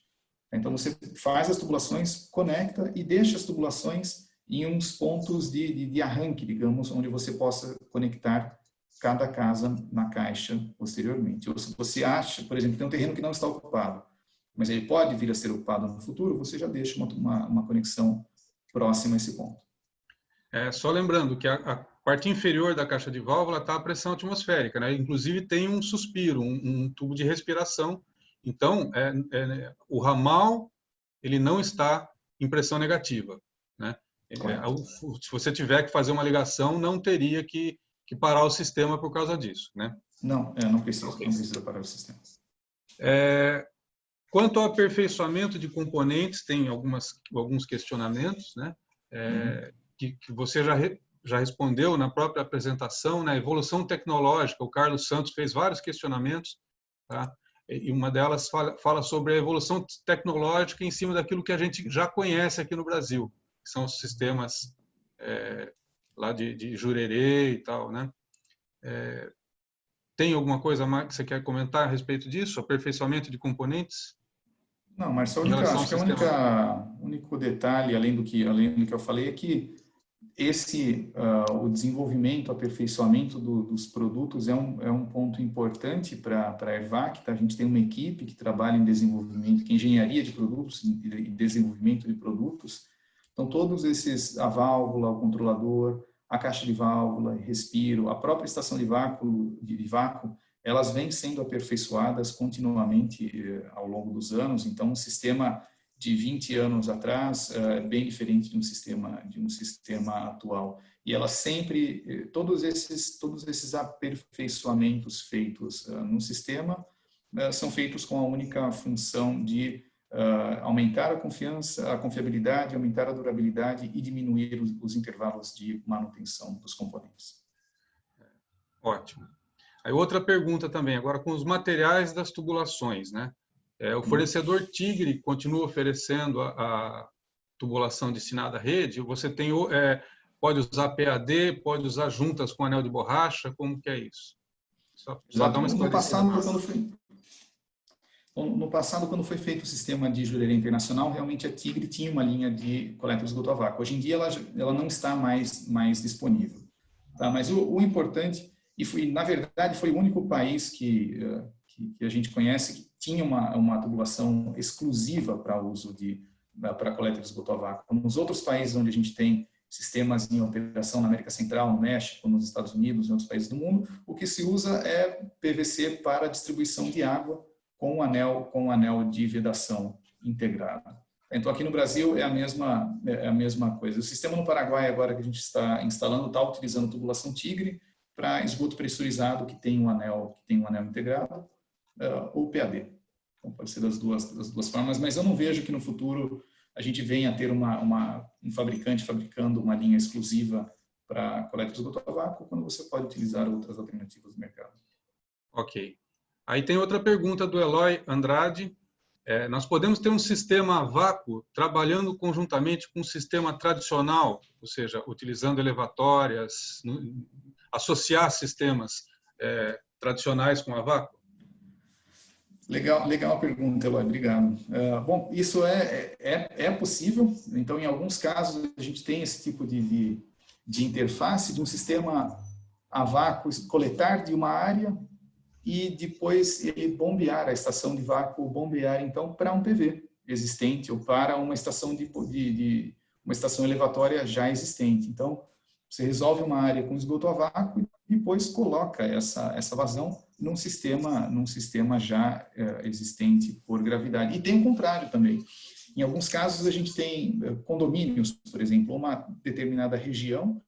Então, você faz as tubulações, conecta e deixa as tubulações em uns pontos de arranque, digamos, onde você possa conectar cada casa na caixa posteriormente. Ou se você acha, por exemplo, tem um terreno que não está ocupado, mas ele pode vir a ser ocupado no futuro, você já deixa uma conexão próxima a esse ponto. Só lembrando que a parte inferior da caixa de válvula está a pressão atmosférica, né? Inclusive tem um suspiro, um tubo de respiração. Então, o ramal ele não está em pressão negativa, né? Se você tiver que fazer uma ligação, não teria que parar o sistema por causa disso, né? Não precisa parar o sistema. Quanto ao aperfeiçoamento de componentes, tem alguns questionamentos, né? Que você já respondeu na própria apresentação, né? Evolução tecnológica, o Carlos Santos fez vários questionamentos, tá? E uma delas fala sobre a evolução tecnológica em cima daquilo que a gente já conhece aqui no Brasil, que são os sistemas lá de Jurerê e tal, né? Tem alguma coisa mais que você quer comentar a respeito disso? Aperfeiçoamento de componentes? Não, Marcelo, acho que o único detalhe, além do que eu falei, é que o desenvolvimento, o aperfeiçoamento dos produtos é um ponto importante para a ERVAC. Tá? A gente tem uma equipe que trabalha em desenvolvimento, que é engenharia de produtos e desenvolvimento de produtos. Então, todos esses, a válvula, o controlador, a caixa de válvula, respiro, a própria estação de vácuo, elas vêm sendo aperfeiçoadas continuamente ao longo dos anos. Então, um sistema de 20 anos atrás é bem diferente de um sistema atual. E elas sempre, todos esses aperfeiçoamentos feitos no sistema são feitos com a única função de aumentar a confiança, a confiabilidade, aumentar a durabilidade e diminuir os intervalos de manutenção dos componentes. Ótimo. Aí outra pergunta também, agora com os materiais das tubulações, né? O fornecedor Tigre continua oferecendo a tubulação destinada à rede? Você pode usar PAD, pode usar juntas com anel de borracha? Como que é isso? Só dar uma esclarecida. No passado, quando foi feito o sistema de Jurerê Internacional, realmente a Tigre tinha uma linha de coleta de esgoto a vácuo. Hoje em dia ela não está mais disponível. Tá? Mas o importante, na verdade foi o único país que a gente conhece que tinha uma tubulação exclusiva para uso para coleta de esgoto a vácuo. Nos outros países onde a gente tem sistemas em operação na América Central, no México, nos Estados Unidos e outros países do mundo, o que se usa é PVC para distribuição de água com um anel de vedação integrado. Então, aqui no Brasil é a mesma coisa. O sistema no Paraguai, agora que a gente está instalando, está utilizando tubulação Tigre para esgoto pressurizado que tem um anel integrado, ou PAD. Então, pode ser das duas formas, mas eu não vejo que no futuro a gente venha a ter um fabricante fabricando uma linha exclusiva para coleta de esgoto a vácuo, quando você pode utilizar outras alternativas do mercado. Ok. Aí tem outra pergunta do Eloy Andrade. Nós podemos ter um sistema a vácuo trabalhando conjuntamente com um sistema tradicional, ou seja, utilizando elevatórias, associar sistemas tradicionais com a vácuo? Legal, legal a pergunta, Eloy, obrigado. Bom, isso é possível. Então, em alguns casos, a gente tem esse tipo de interface de um sistema a vácuo, coletar de uma área e depois ele bombear, a estação de vácuo bombear, então, para um PV existente ou para uma estação uma estação elevatória já existente. Então, você resolve uma área com esgoto a vácuo e depois coloca essa vazão num sistema já existente por gravidade. E tem o contrário também. Em alguns casos, a gente tem condomínios, por exemplo, uma determinada região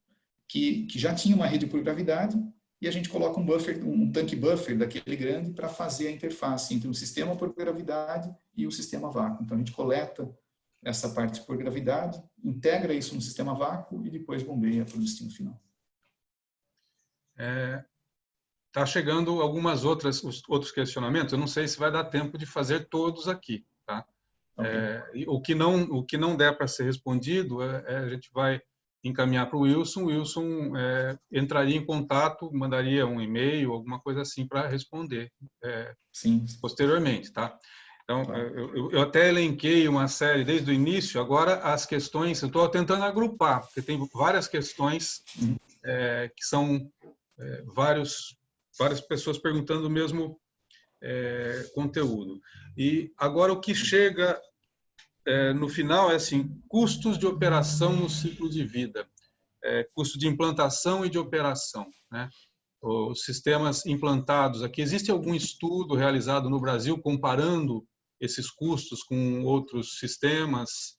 que já tinha uma rede por gravidade e a gente coloca um tanque buffer daquele grande para fazer a interface entre o sistema por gravidade e o sistema vácuo. Então, a gente coleta essa parte por gravidade, integra isso no sistema vácuo e depois bombeia para o destino final. Está chegando outros questionamentos. Eu não sei se vai dar tempo de fazer todos aqui, tá? Okay. O que não der para ser respondido, a gente vai encaminhar para o Wilson. O Wilson entraria em contato, mandaria um e-mail, alguma coisa assim para responder Sim. Posteriormente, tá? Então, eu até elenquei uma série desde o início. Agora, as questões, eu estou tentando agrupar, porque tem várias questões que são várias pessoas perguntando o mesmo conteúdo. E agora o que chega no final é assim: custos de operação no ciclo de vida, custo de implantação e de operação, né? Os sistemas implantados aqui. Existe algum estudo realizado no Brasil comparando esses custos com outros sistemas?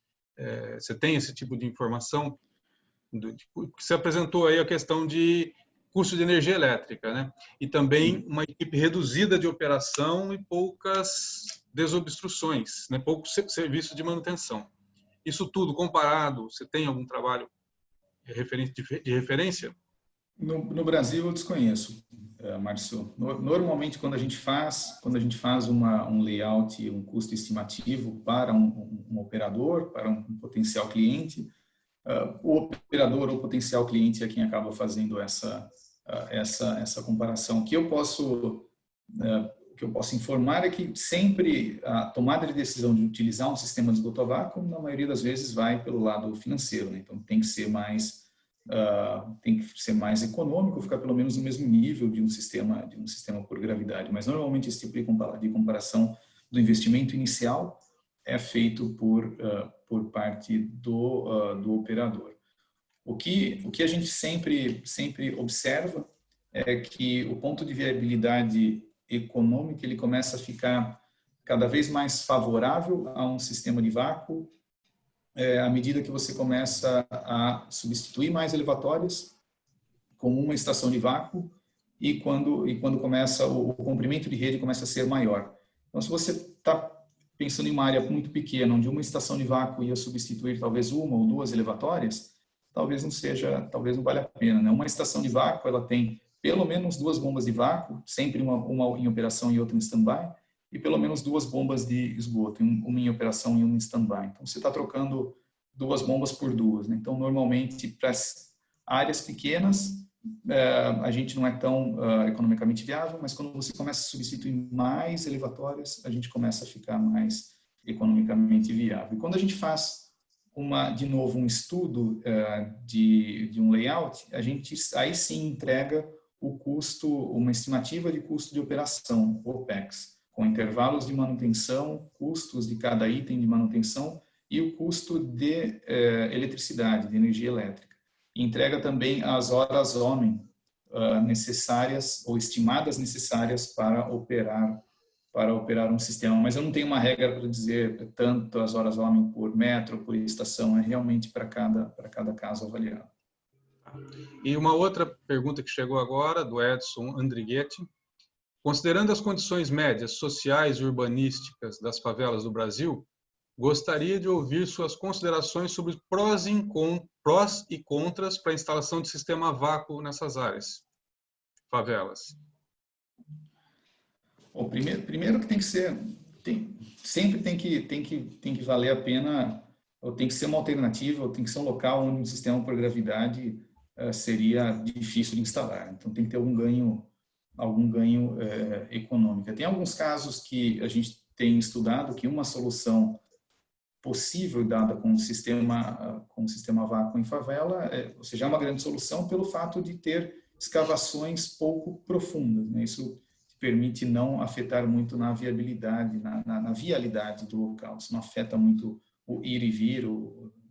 Você tem esse tipo de informação? Você apresentou aí a questão de custo de energia elétrica, né? E também uma equipe reduzida de operação e poucas desobstruções, né? Pouco serviço de manutenção. Isso tudo comparado, você tem algum trabalho de referência? No Brasil eu desconheço, Márcio. Normalmente quando a gente faz um layout, um custo estimativo para um operador, para um potencial cliente, o operador ou potencial cliente é quem acaba fazendo essa comparação. O que eu posso informar é que sempre a tomada de decisão de utilizar um sistema de esgoto a vácuo, na maioria das vezes, vai pelo lado financeiro, né? Então tem que ser mais econômico, ficar pelo menos no mesmo nível de um sistema por gravidade. Mas normalmente esse tipo de comparação do investimento inicial é feito por parte do operador. O que a gente sempre observa é que o ponto de viabilidade econômica ele começa a ficar cada vez mais favorável a um sistema de vácuo à medida que você começa a substituir mais elevatórias com uma estação de vácuo e quando começa o comprimento de rede começa a ser maior. Então, se você está pensando em uma área muito pequena, onde uma estação de vácuo ia substituir talvez uma ou duas elevatórias, talvez não valha a pena, né? Uma estação de vácuo, ela tem pelo menos duas bombas de vácuo, sempre uma em operação e outra em stand-by, e pelo menos duas bombas de esgoto, uma em operação e uma em stand-by. Então, você está trocando duas bombas por duas, né? Então, normalmente, para áreas pequenas, a gente não é tão economicamente viável, mas quando você começa a substituir mais elevatórias, a gente começa a ficar mais economicamente viável. E quando a gente faz de novo um estudo de um layout, a gente aí sim entrega o custo, uma estimativa de custo de operação, OPEX, com intervalos de manutenção, custos de cada item de manutenção e o custo de eletricidade, de energia elétrica. E entrega também as horas-homem necessárias ou estimadas necessárias para operar um sistema. Mas eu não tenho uma regra para dizer tanto as horas-homem por metro, por estação, é realmente para cada caso avaliado. E uma outra pergunta que chegou agora, do Edson Andrighetti. Considerando as condições médias, sociais e urbanísticas das favelas do Brasil, gostaria de ouvir suas considerações sobre prós e contras para a instalação de sistema a vácuo nessas áreas, favelas. Bom, primeiro que tem que ser Sempre tem que valer a pena, ou tem que ser uma alternativa, ou tem que ser um local onde um sistema por gravidade seria difícil de instalar. Então tem que ter algum ganho econômico. Tem alguns casos que a gente tem estudado que uma solução possível dada com o sistema vácuo em favela, ou seja, é uma grande solução pelo fato de ter escavações pouco profundas, né? Isso permite não afetar muito na viabilidade, na vialidade do local. Isso não afeta muito o ir e vir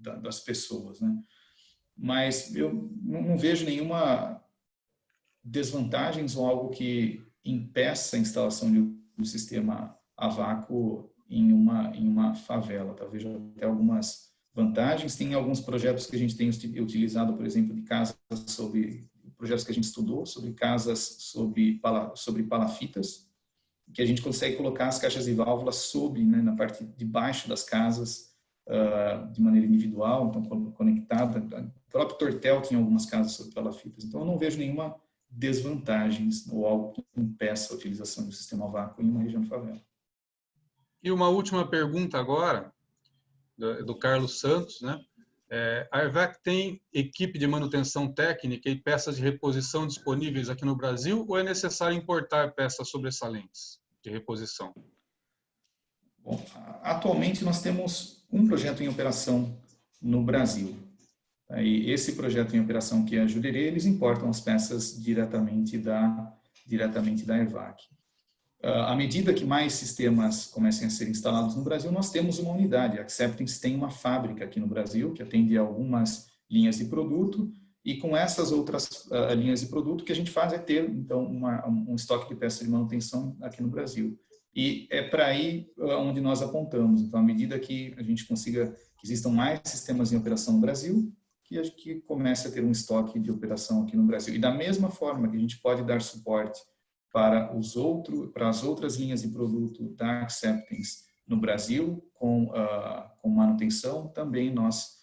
das pessoas, né? Mas eu não vejo nenhuma desvantagens ou algo que impeça a instalação de um sistema a vácuo em uma favela. Talvez até algumas vantagens. Tem alguns projetos que a gente tem utilizado, por exemplo, de casas projetos que a gente estudou sobre casas sobre palafitas, que a gente consegue colocar as caixas e válvulas né, na parte de baixo das casas, de maneira individual, então conectada. O próprio Tortel tinha algumas casas sobre palafitas. Então eu não vejo nenhuma desvantagem ou algo que impeça a utilização do sistema vácuo em uma região de favela. E uma última pergunta agora, do Carlos Santos, né? A ERVEC tem equipe de manutenção técnica e peças de reposição disponíveis aqui no Brasil, ou é necessário importar peças sobressalentes de reposição? Bom, atualmente nós temos um projeto em operação no Brasil. E esse projeto em operação, que é a Jurerê, eles importam as peças diretamente da ERVAC. À medida que mais sistemas comecem a ser instalados no Brasil, nós temos uma unidade. A Acceptance tem uma fábrica aqui no Brasil, que atende a algumas linhas de produto, e com essas outras linhas de produto, o que a gente faz é ter, então, um estoque de peças de manutenção aqui no Brasil. E é para aí onde nós apontamos. Então, à medida que a gente consiga que existam mais sistemas em operação no Brasil, que comece a ter um estoque de operação aqui no Brasil. E da mesma forma que a gente pode dar suporte para as outras linhas de produto da Acceptance no Brasil, com manutenção, também nós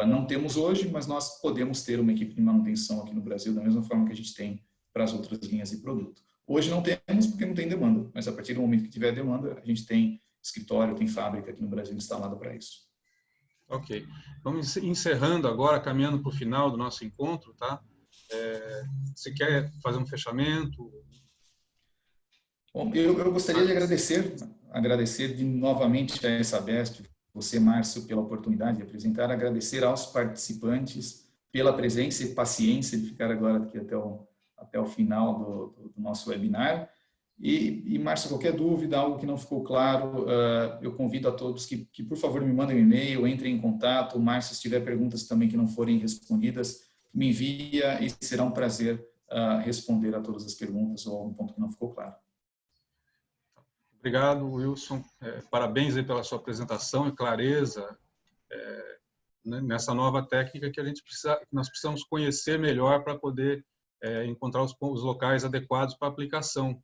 não temos hoje, mas nós podemos ter uma equipe de manutenção aqui no Brasil, da mesma forma que a gente tem para as outras linhas de produto. Hoje não temos porque não tem demanda, mas a partir do momento que tiver demanda, a gente tem escritório, tem fábrica aqui no Brasil instalada para isso. Ok. Vamos encerrando agora, caminhando para o final do nosso encontro, tá? Você quer fazer um fechamento? Bom, eu gostaria de agradecer novamente a Sabesp, você, Márcio, pela oportunidade de apresentar, agradecer aos participantes pela presença e paciência de ficar agora aqui até o final do nosso webinar. E, Márcio, qualquer dúvida, algo que não ficou claro, eu convido a todos que, por favor, me mandem um e-mail, entrem em contato. Márcio, se tiver perguntas também que não forem respondidas, me envia e será um prazer responder a todas as perguntas ou algum ponto que não ficou claro. Obrigado, Wilson. Parabéns aí pela sua apresentação e clareza nessa nova técnica que nós precisamos conhecer melhor para poder encontrar os locais adequados para aplicação,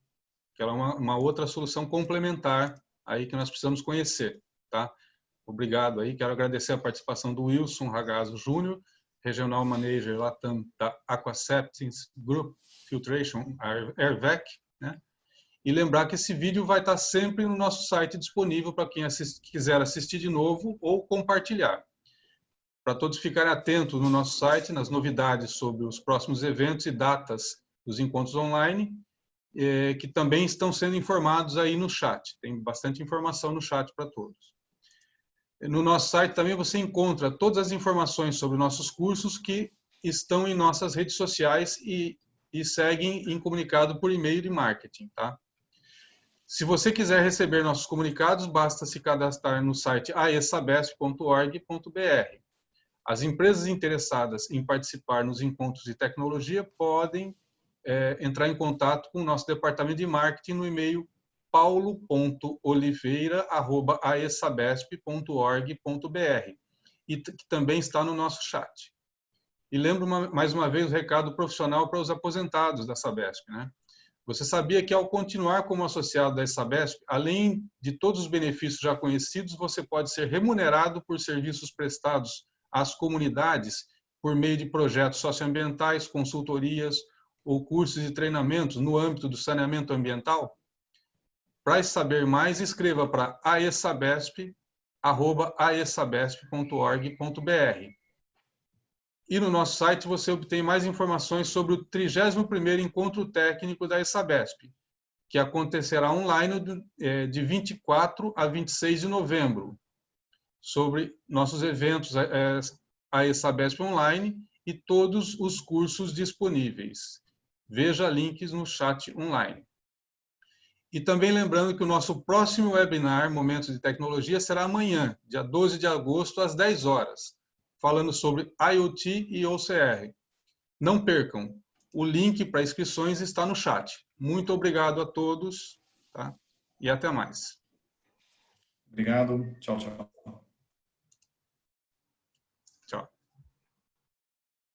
que ela é uma outra solução complementar aí que nós precisamos conhecer, tá? Obrigado aí. Quero agradecer a participação do Wilson Ragazzo Júnior, Regional Manager Latam da Aquaceptance Group Filtration, ERVEC, né? E lembrar que esse vídeo vai estar sempre no nosso site disponível para quem quiser assistir de novo ou compartilhar. Para todos ficarem atentos no nosso site, nas novidades sobre os próximos eventos e datas dos encontros online, que também estão sendo informados aí no chat. Tem bastante informação no chat para todos. No nosso site também você encontra todas as informações sobre nossos cursos que estão em nossas redes sociais e seguem em comunicado por e-mail de marketing, tá? Se você quiser receber nossos comunicados, basta se cadastrar no site aesabesp.org.br. As empresas interessadas em participar nos encontros de tecnologia podem entrar em contato com o nosso departamento de marketing no e-mail paulo.oliveira@aesabesp.org.br, e que também está no nosso chat. E lembro mais uma vez o recado profissional para os aposentados da Sabesp, né? Você sabia que ao continuar como associado da Sabesp, além de todos os benefícios já conhecidos, você pode ser remunerado por serviços prestados às comunidades por meio de projetos socioambientais, consultorias ou cursos e treinamentos no âmbito do saneamento ambiental? Para saber mais, escreva para aesabesp@aesabesp.org.br. E no nosso site você obtém mais informações sobre o 31º Encontro Técnico da AESABESP, que acontecerá online de 24 a 26 de novembro, sobre nossos eventos AESABESP Online e todos os cursos disponíveis. Veja links no chat online. E também lembrando que o nosso próximo webinar, Momentos de Tecnologia, será amanhã, dia 12 de agosto, às 10 horas, falando sobre IoT e OCR. Não percam, o link para inscrições está no chat. Muito obrigado a todos, tá? E até mais. Obrigado. Tchau, tchau.